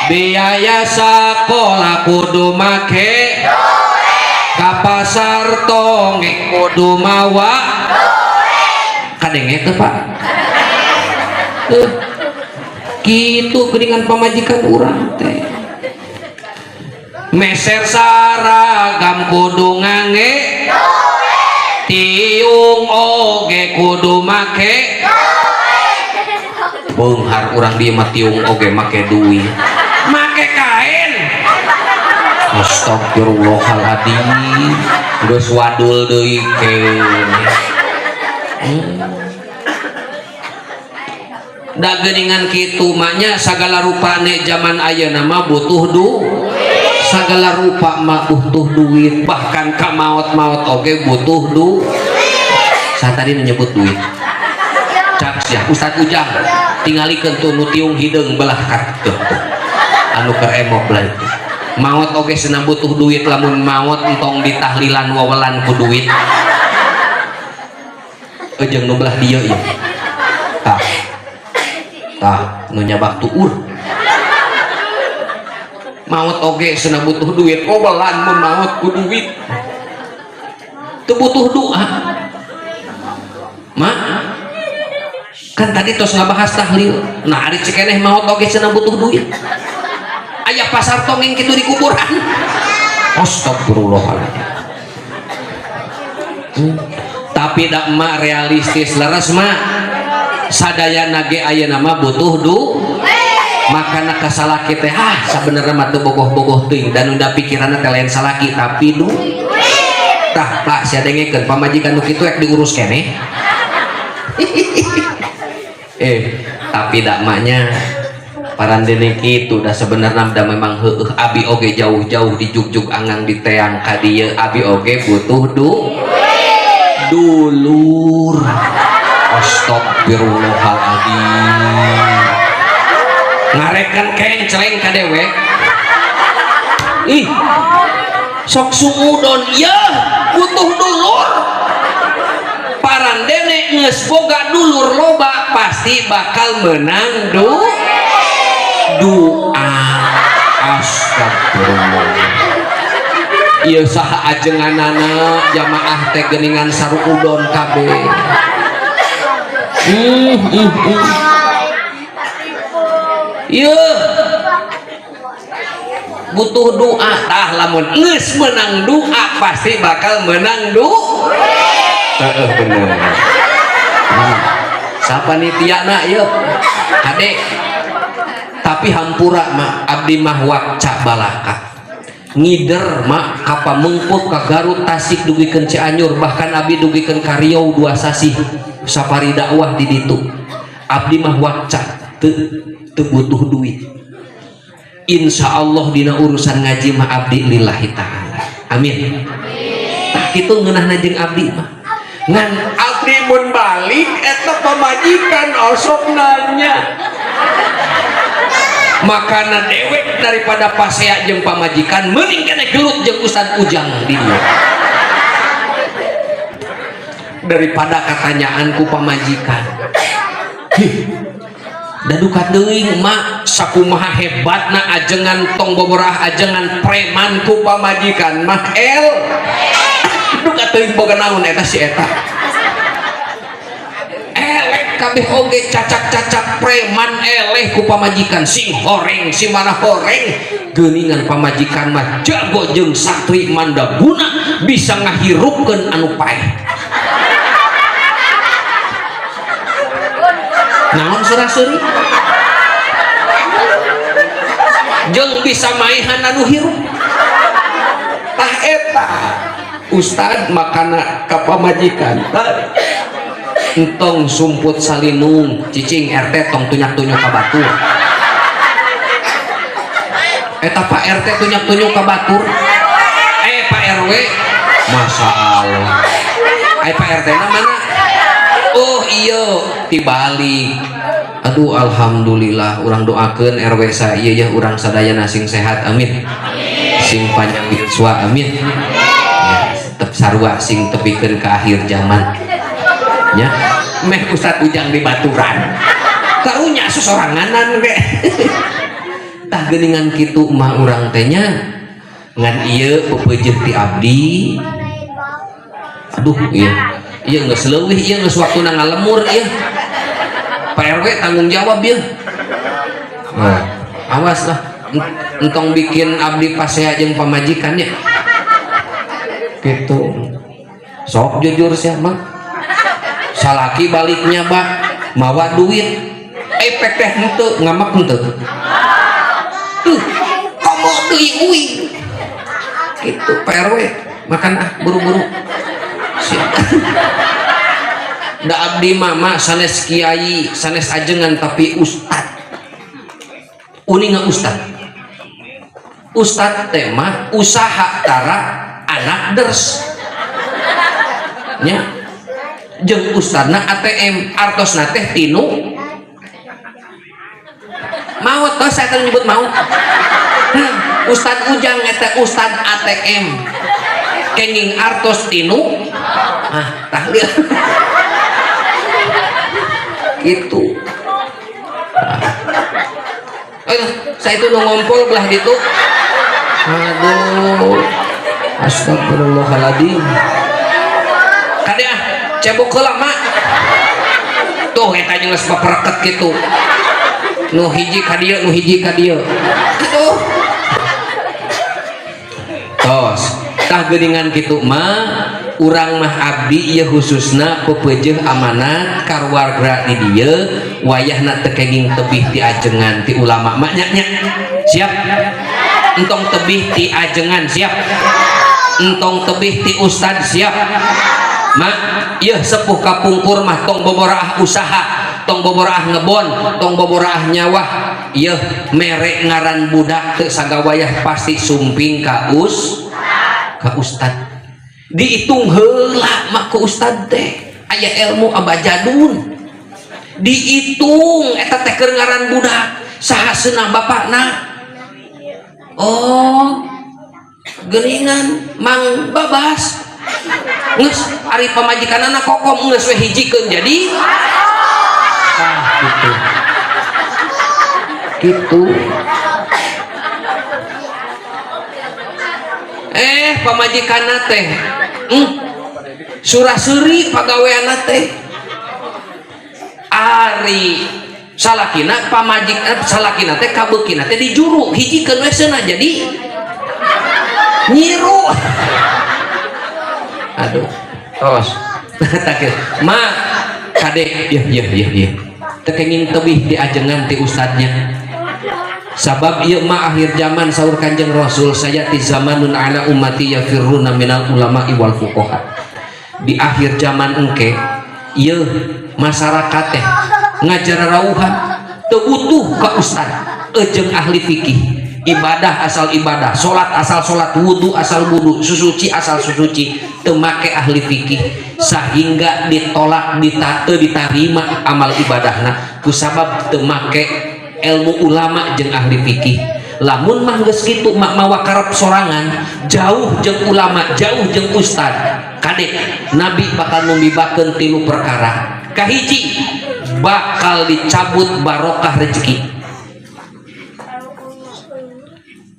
biaya sekolah kudu make ka pasar tonge kudu mawa kadenge teh Pak. Kitu geuningan pamajikan urang teh meser saragam kudu ngangge tiung oge kudu make. Beunghar urang dieu mah tiung oge make duit, make kain. Astagfirullahaladzim, geus wadul deui keneh. Da geuningan kitu mah nya sagala rupane zaman ayeuna mah butuh duit. Sagala rupa mah butuh duit, bahkan ka maot-maot oge butuh duit. Saya tadi menyebut duit. Cak sia Ustaz Ujang tingalikeun tuh nu tiung hideung belah tuh anu keur emok belah itu. Maot oge cenah butuh duit, lamun maot entong ditahlilan wawelan ku duit. Jeung nu belah dieu ieu. Tah nu nyabak tuur. Maot oge cenah butuh duit, wawelan mun maot ku duit. Teu butuh doa. Mak kan tadi tos ngabahas tahlil, nah ari cikeneh maot oge cenah butuh duit. Aya pasar tongeng kitu di kuburan. Astagfirullahaladzim. Tapi dak emak realistis leres mak, sadayana ge ayeuna mah butuh duit. Makana kasalaki teh sabenerna mah teu bogoh-bogoh teuing dan unda pikiranna teh lain salaki tapi duit. Tah Pak sia dengekeun pamajikan nu kitu rek diurus keneh. Tapi dak maknya parandene kitu da sebenarnya da memang heueuh abi oge jauh-jauh di jugjug angang di teang ka dieu abi oge butuh dulur. Astagfirullahaladzim, ngarekan kenceleng ka dewek. Ih sok suudon ya butuh dulur. Parandene geus boga dulur loba pasti bakal menang doa. Astagfirullah. Ieu saha ajenganana jamaah teh geuningan saruudon kabeh. Ieu butuh doa. Tah lamun geus menang doa pasti bakal menang doa. Bener. Sapa nitiana ieu Adek. Tapi hampura mah abdi mah wakca balaka ngider mah kapa mengput ka Garut Tasik dugikeun Cianjur, bahkan abdi dugikeun ka Riau 2 sasih sapari dakwah di ditu. Abdi mah wakca teu butuh duit. Insyaallah dina urusan ngaji mah abdi lillahi taala. Amin. Tah kitu ngeunahna jeung abdi mah ngan abdi mun balik eta pamajikan osok nanya makana dewek daripada pasea jeung pamajikan mending keneh gelut jeung Ustaz Ujang di dieu. daripada katanyaan ku pamajikan. Daduka teuing mak sakumaha hebatna ajengan tong boborah ajengan preman ku pamajikan mah duka teuing boga naon eta si eta elek kabeh oge cacak-cacak preman eleh ku pamajikan sing horeng si mana horeng geuningan pamajikan mah jago jeung satri mandaguna bisa ngahirupkeun anu paeh. Naon surasuri jeung bisa maihan anu hirup tah eta ustad makana ka pamajikan entong sumput salinung cicing RT tong tunyak-tunyak ka batur eta Pak RT tunyak-tunyak ka batur Pak RW Masya Allah Pak RT na mana. Oh iya tibalik. Aduh alhamdulillah urang doakeun RW sa ieu ya urang sadayana sing sehat amin. Sing panjang yuswa amin. Ya, tep sarua sing tepikeun ke akhir zaman. Ya, meh Ustad Ujang di baturan. Karunya sosoranganan we. Tah geuningan kitu mah urang teh nya ngan ieu pepeujeuh ti abdi. Aduh iya. Iya nggak selewih, iya nggak sewaktu ngalemur, iya Pak RW tanggung jawab ya. Nah, awas lah, entong bikin abdi pasea jeung pamajikannya. Gitu. Sok jujur sih mah. Salaki baliknya bak, mawa duit, efek teh henteu ngamak henteu. Kamu deui gitu Pak RW, makan buru-buru. Da abdi mama sanes kiai sanes ajengan tapi ustad uninga ustad tema usaha tara anak ders nya jeung ustadna ATM artosna teh tinu maut tos saya nyebut maut. Ustad Ujang eta ustad ATM kenging artos tinu tahlil gitu. Saya itu ngompol belah gitu. Aduh astagfirullahaladzim kadeh cebok heula mak tuh eta jeung geus papereket gitu nu hiji ka dieu nu hiji ka dieu gitu tos tah geuningan kitu mah urang mah abdi ieu khususna pepeujeuh amanat kaluarga di dieu wayahna teu kenging tebih ti ajengan ti ulama mak nya siap entong tebih ti ajengan siap entong tebih ti ustad siap mak ieu sepuh kapungkur mah tong boboraah usaha tong boboraah ngebon tong boboraah nyawah ieu mere ngaran budak teu sagawayah pasti sumping ka ustad dihitung heula mah ku ustad teh aya ilmu abajadun dihitung eta teh keur ngaran budak saha seunah bapakna oh geuningan Mang Babas geus ari pamajikanana kokom geus we hijikeun jadi gitu pamajikanna teh suraseri pagaweanna teh ari salakina pamajik salakina teh kabeukina teh di juru hijikeun we seunah jadi nyiru aduh tos takir mak kade ya tekenging tebih di ajengan ti ustadnya sabab ieu mah akhir zaman saur Kanjeng Rasul sayati zamanun ala ummati yafirruna minal ulama wal fuqaha di akhir zaman engke ieu masyarakat teh ngajar rawuhan teu butuh ka ustad jeung ahli fikih ibadah asal ibadah salat asal salat wudu asal wudu susuci asal susuci teu make ahli fikih sehingga ditolak ditarima amal ibadahna kusabab teu make ilmu ulama jeung ahli fikih lamun mah geus kitu mak mawa karep sorangan jauh jeung ulama jauh jeung ustad kadek Nabi bakal membibakeun 3 perkara. Kahiji bakal dicabut barokah rezeki.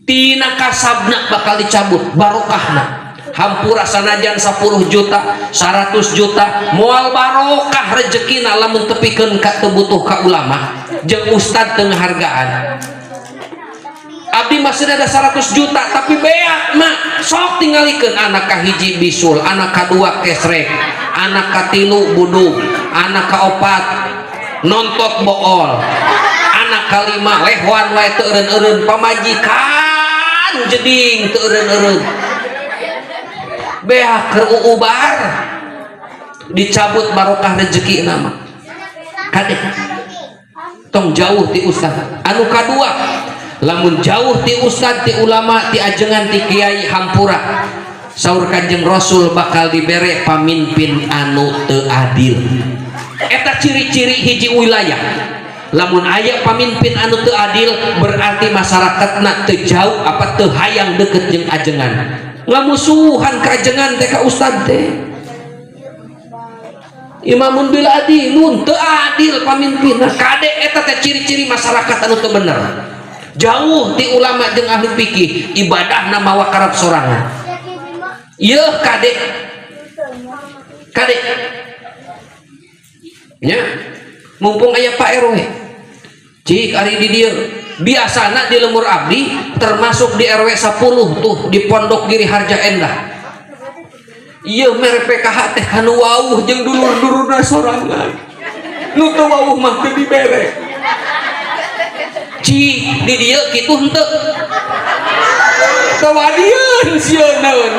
Tina kasabna bakal dicabut barokahna. Hampura sanajan 10 juta 100 juta moal barokah rezekina lamun tepikeun ka teu butuh ka ulama jeung ustad teu ngahargaan. Abdi masih ada 100 juta tapi beak mah sok tingalikeun anak kahiji bisul, anak kadua kesrek, anak katilu budug, anak kaopat nontot bool, anak kalima lehwan wae teu eureun-eureun pamajikan jeding teu eureun-eureun beak keur ubar dicabut barokah rezeki nama kadek tong jauh ti ustad. Anu kadua lamun jauh ti ustad ti ulama ti ajengan ti kiai hampura saur Kanjeng Rasul bakal dibere pamimpin anu teu adil. Eta ciri-ciri hiji wilayah lamun aya pamimpin anu teu adil berarti masyarakatna teu jauh apa teu hayang deket jeung ajengan ngamusuhan ka ajengan teh ka ustad teh. Imamun bil adilun teu adil pamimpinna kade eta teh ciri-ciri masyarakat anu teu bener. Jauh ti ulama jeung ahli fikih ibadahna mawa karab sorangan. Ieu kade nya mumpung aya Pak RW cik ari di dieu biasana di lemur abdi termasuk di RW 10 tuh di Pondok Giri Harja Endah. Ieu mere PKH teh anu wauh jeung dulur-dulurna sorangan nu teu wauh mah teu dibere. Cik di dieu kitu henteu tawadian sieun.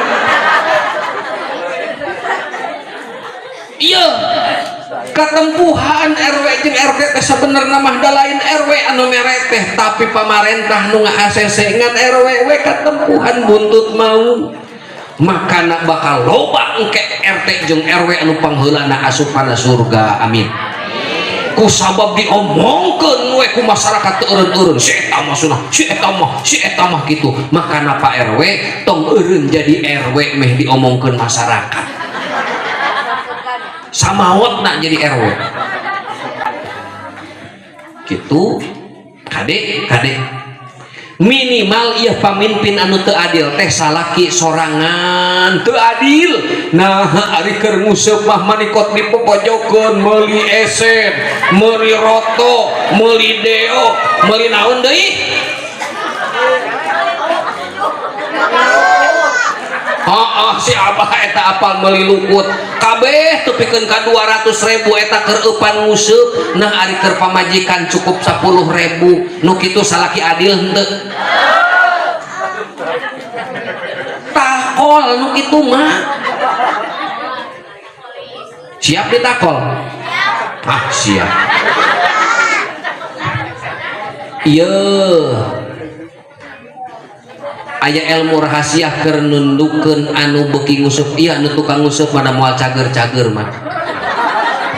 Iya katempuhan RW jeung RT teh sabenerna mah da lain RW anu mere teh tapi pamarentah nu nga-ACC ngan RW we katempuhan buntut mau makana bakal loba engke RT jeung RW anu pangheulana asupana surga amin. Ku sabab diomongkeun we ku masyarakat teu eureun-eureun si eta mah sunah si eta mah kitu makana Pak RW tong eureun jadi RW meh diomongkeun masyarakat samawatna jadi RW gitu. Kade minimal ieu pamimpin anu teu adil teh salaki sorangan teu adil. Nah ari keur nguseup mah manikot dipopojokeun meuli eset meuli roto meuli deo meuli naon deui si abah eta apal meuli lukut kabeh tepikeun ka 200.000 eta keur eupan nguseup. Nah ari keur pamajikan cukup 10.000 nu kitu salaki adil henteu takol nu kitu mah siap ditakol siap. Ieu aya ilmu rahasia keur nundukeun anu beuki nguseup ieu anu tukang nguseup mana moal cager-cager mah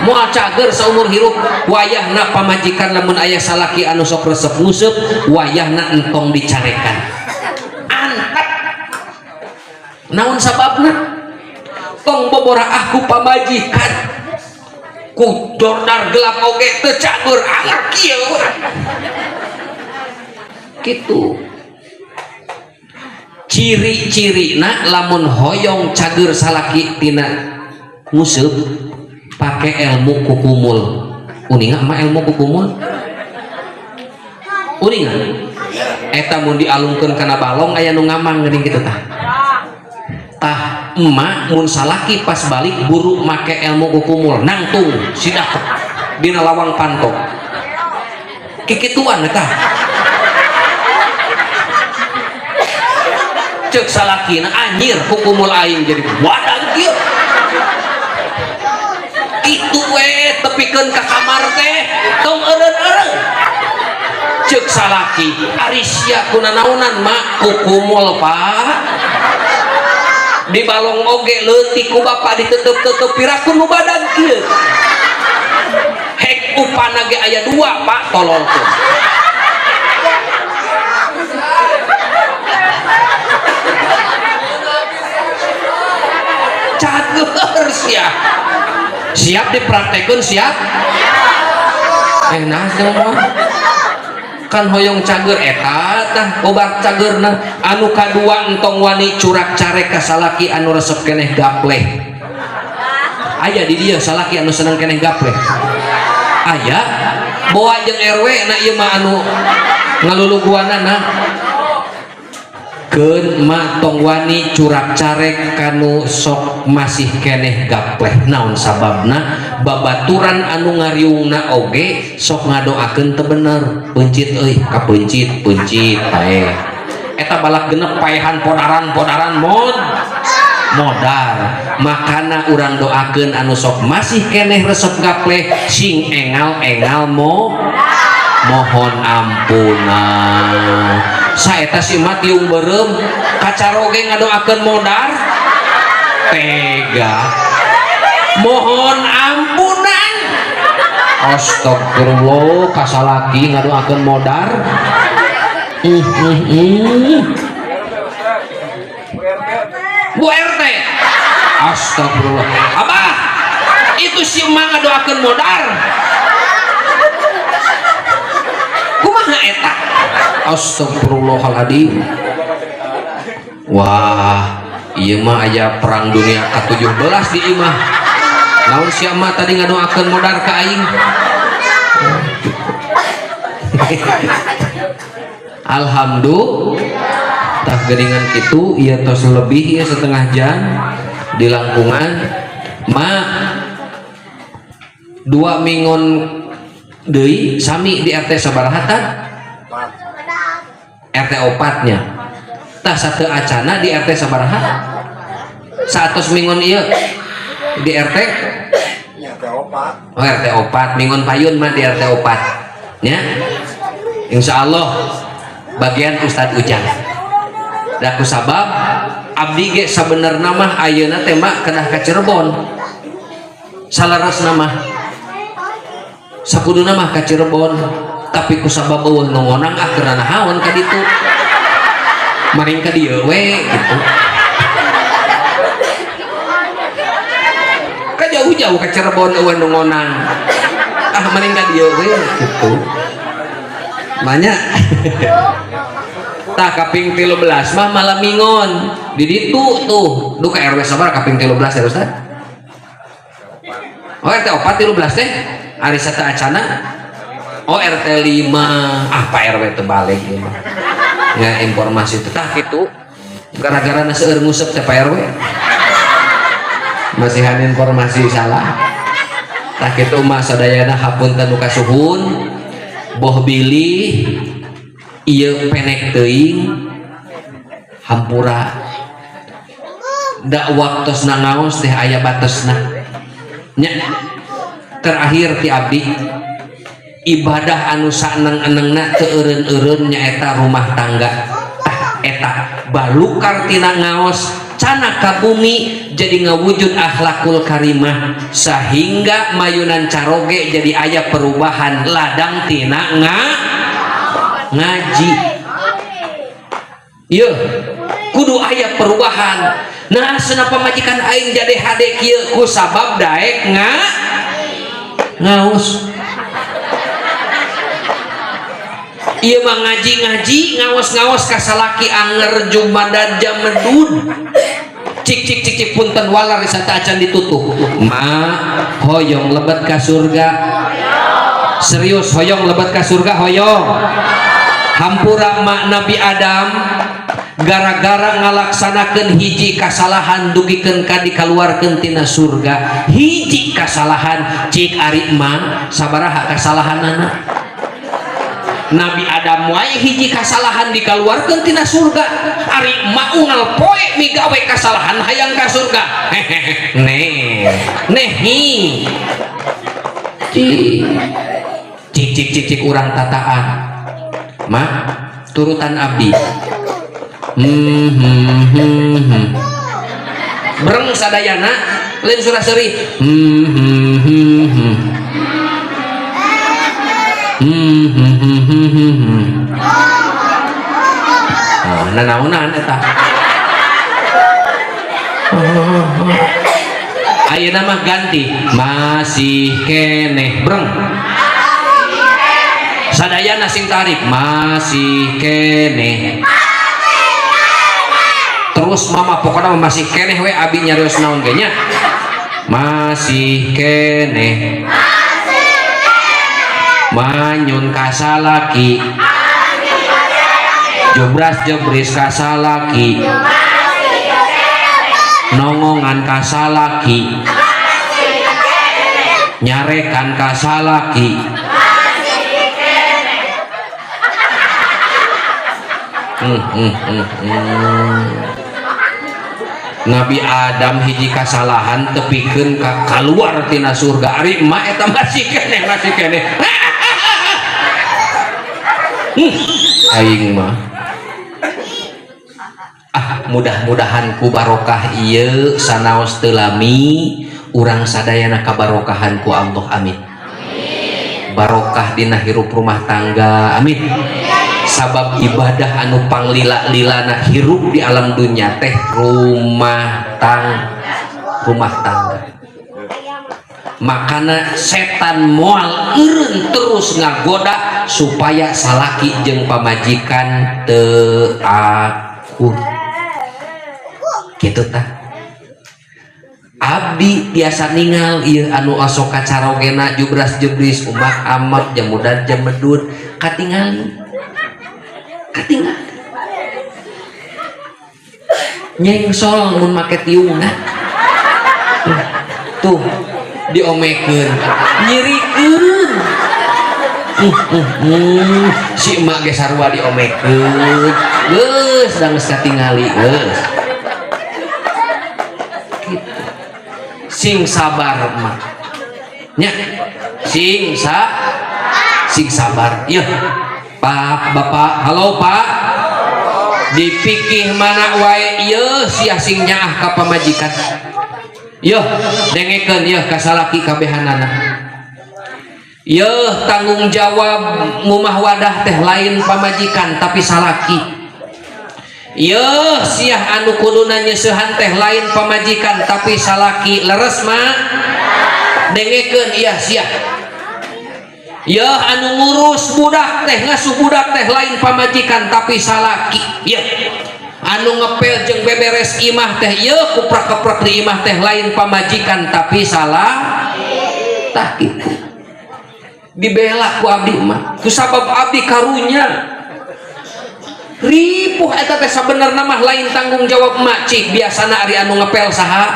moal cager saumur hirup wayahna pamajikan lamun aya salaki anu sok resep nguseup wayahna entong dicarekan angkat naon sababna tong bobora aku pamajikan ku dordar gelap oge teu cager angkat kieu kitu. Ciri-cirina lamun hoyong cager salaki tina nguseup pake ilmu kukumul uninga mah ilmu kukumul uninga eta mun dialungkeun kana balong aya nu ngamang geuning kitu tah emak mun salaki pas balik buru make ilmu kukumul nangtung sidak dina lawang pantog kikituan eta cek salakina anjir hukumul aing jadi wadah kieu itu we tepikeun ka kamar teh tong eureun-eureun cek salaki ari sia kunanaonan mak hukumul Pak di balong oge leutik ku bapa ditutup-tutup pirakun nu badan kieu hek upana ge aya 2 Pak tolongkeun cager cager siap dipraktekkan siap nah semua kan hoyong cager eta tah obat cagerna anu kadua entong wani curak carek ka salaki anu resep keneh gapleh aya di dia salaki anu seneng keneh gapleh aya bawa jeung RW na ieu mah anu ngaluluguanana keun mah tong wani curak carek kanu sok masih keneh gapleh naon sababna babaturan anu ngariungna oge sok ngadoakeun teu bener pencit euy kapencit pencit tae eta balak genep paehan podaran modal makana urang doakeun anu sok masih keneh resep gapleh sing engal mohon ampunan saeta si matiung berem kacaroge ngadoakeun modar tega mohon ampunan astagfirullah kasalaki ngadoakeun modar Bu RT astagfirullah abah itu si emak ngadoakeun modar kumaha eta astagfirullahaladzim wah iya mah aya perang dunia ke-17 di imah naon sia mah tadi ngadoakeun modar ka aing alhamdulillah tah geuningan kitu ieu tos lebih ieu setengah jam di langkungan mak 2 mingon deui sami di RT sabaraha tah RT 4 nya tah sateu acana di RT sabaraha 100 mingon ieu di RT oh RT 4 mingon payun mah di RT 4 nya insyaallah bagian Ustadz Ujang da ku sabab abdi ge sabenerna mah ayeuna teh mah kedah ka Cirebon salaresna mah sakuduna mah ka Cirebon tapi ku sabab eueuh nongonang keur nahaon ka ditu maring ka dieu we gitu ka jauh-jauh ka Cirebon eueuh nongonang maring ka dieu we gitu banyak tah kaping 13 mah malam mingon di ditu tuh duka RW sabar kaping 13 ya Ustaz oh RT 4 13 teh ari sata acana oh RT 5 Pak RW terbalik ya informasi itu tah gitu gara-gara na seueur ngusep teh Pak RW masihan informasi salah tah kitu mah sadayana hapunten nu kasuhun boh bilih ieu penek teuing hampura da waktosna ngaos teh aya batosna nya terakhir ti abdi ibadah anu saneng-enengna teu eureun-eureun nyaeta rumah tangga eta balukar tina ngaos cana ka bumi jadi ngawujud akhlakul karimah sehingga mayunan caroge jadi aya perubahan ladang tina ngaji iya kudu aya perubahan nah senapa majikan aing jadi hade kieu ku sabab daek ngaos iya mah ngaji ngaos kasalaki anger jumadan jam medud cik punten walar wisata acan ditutup ma hoyong lebet ka surga serius hoyong lebet ka surga hoyong hampura mak Nabi Adam gara-gara ngalaksanakeun hiji kasalahan dugikeun ka dikaluarkeun tina surga hiji kasalahan cik ari man sabaraha kasalahanana Nabi Adam wae hiji kasalahan dikaluarkeun tina surga ari maungal poe migawe kasalahan hayang ka surga nehi cik urang tataan mak turutan abdi bereng sadayana lain surah seri nanaonan eta ayeuna mah ganti masih keneh breng sadayana sing tarik masih keneh terus mama pokoknya masih keneh we abi nyarios naon ge nya masih keneh manyun kasalaki jobras jebris kasalaki nongongan kasalaki nyarekan kasalaki Nabi Adam hiji kasalahan tepikeun ka kaluar tina surga ari emak eta masih keneh aing mah mudah-mudahan ku barokah ieu sanaos teu lami urang sadayana kabarokahan ku Allah amin barokah dina hirup rumah tangga amin sabab ibadah anu panglila-lilana hirup di alam dunia teh rumah tangga makana setan moal eureun terus ngagoda supaya salaki jeung pamajikan teu akur kitu tah abdi biasa ningal ieu anu asok kacarogena jubras jebris umak amak jamudan jamedud katingali nyengsol mun make tiungna tuh diomekeun nyirikeun si emak ge sarua diomekeun geus da geus katingali geus kitu sing sabar emak nya sing sabar ieu Pak Bapak halo Pak dipikih mana wae ieu sia sing nyaah ka pamajikan yeuh dengekeun yeuh ka salaki kabehanana yeuh tanggung jawab ngumah wadah teh lain pamajikan tapi salaki yeuh siah anu kuduna nyeusehan teh lain pamajikan tapi salaki leres mah dengekeun ieu siah ya anu ngurus budak teh ngasuh budak teh lain pamajikan tapi salaki ya anu ngepel jeung beberes imah teh ya kuprak-keprak di imah teh lain pamajikan tapi salah tah kitu dibela ku abdi mah kusabab abdi karunya ripuh eta teh sabenerna mah lain tanggung jawab mak cik biasana ari anu ngepel saha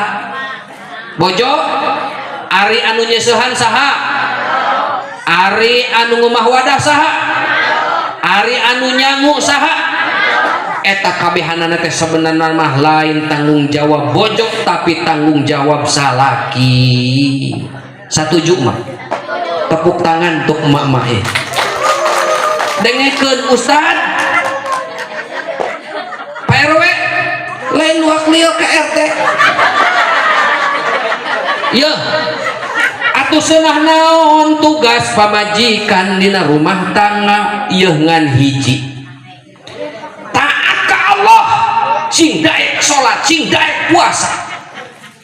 bojo ari anu nyeusehan saha ari anu ngumah wadah saha ari anu nyangu saha eta kabehanana teh sebenarnya mah lain tanggung jawab bojok tapi tanggung jawab salaki satuju mah tepuk tangan untuk emak-emak dengekeun Ustad Pak RW lain wakil ke RT ya atuh seunah naon tugas pamajikan dina rumah tangga ieu ngan hiji taat ka Allah sing daek salat sing daek puasa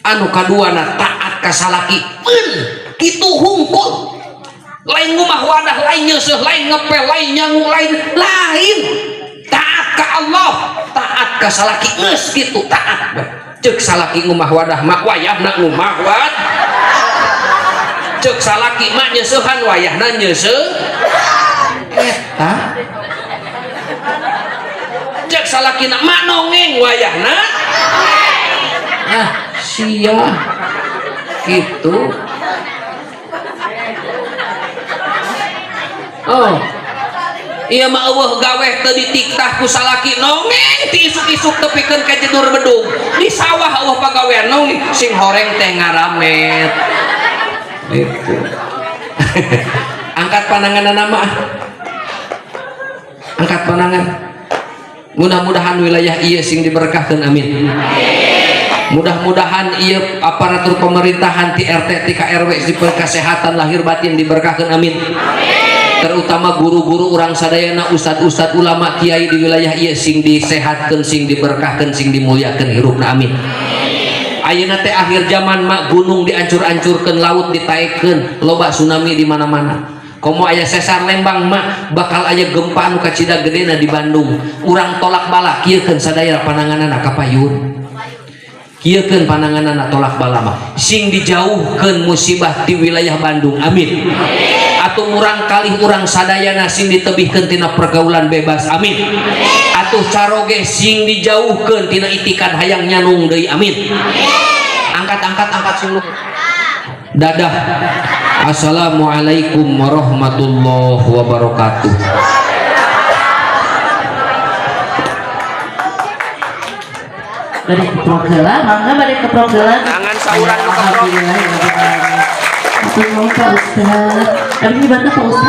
anu kaduana taat ka salaki kitu hungkul lain ngumah wadah lain nyeuseh lain ngepel lain nyangu lain taat ka Allah taat ka salaki geus kitu taat ceuk salaki ngumah wadah mak wayahna ngumah wadah cek salaki mak nyeusehan wayahna nyeuseuh eta cek salakina mak nongeng wayahna sia gitu oh iya mah eueuh gawe teu ditiktah ku salaki nongeng ti isuk-isuk tepikeun ka jedur bedug di sawah eueuh pagawean nongeng sing horeng teh ngaramet itu angkat pandangan nama angkat pandangan mudah-mudahan wilayah ieu sing diberkahkeun amin mudah-mudahan ieu aparatur pemerintahan ti RT ti KRW di kesehatan lahir batin diberkahkeun amin terutama guru-guru urang sadayana ustad-ustad ulama kiai di wilayah ieu sing disehatkeun sing diberkahkeun sing dimuliakeun hirupna amin ayeuna teh akhir zaman mak gunung diancur-ancurkeun, laut ditaekeun, loba tsunami di mana-mana. Komo aya sesar Lembang mak bakal aya gempa anu kacida gedena di Bandung. Urang tolak bala kieukeun sadaya pananganana ka payun. Kieukeun pananganana tolak bala mah. Sing dijauhkeun musibah di wilayah Bandung. Amin. Atuh murang kalih urang sadayana sing ditebihkeun tina pergaulan bebas. Amin. Atuh caroge sing dijauhkeun tina itikan hayang nyanung deui. Amin. Angkat suluh. Dadah. Assalamualaikum warahmatullahi wabarakatuh. Bari keprok heula, mangga bari keprok heula. Tangan sauran nu keprok. Alhamdulillah. Atur nuhun Pak Ustaz. Kami dibantu Pak Ustaz.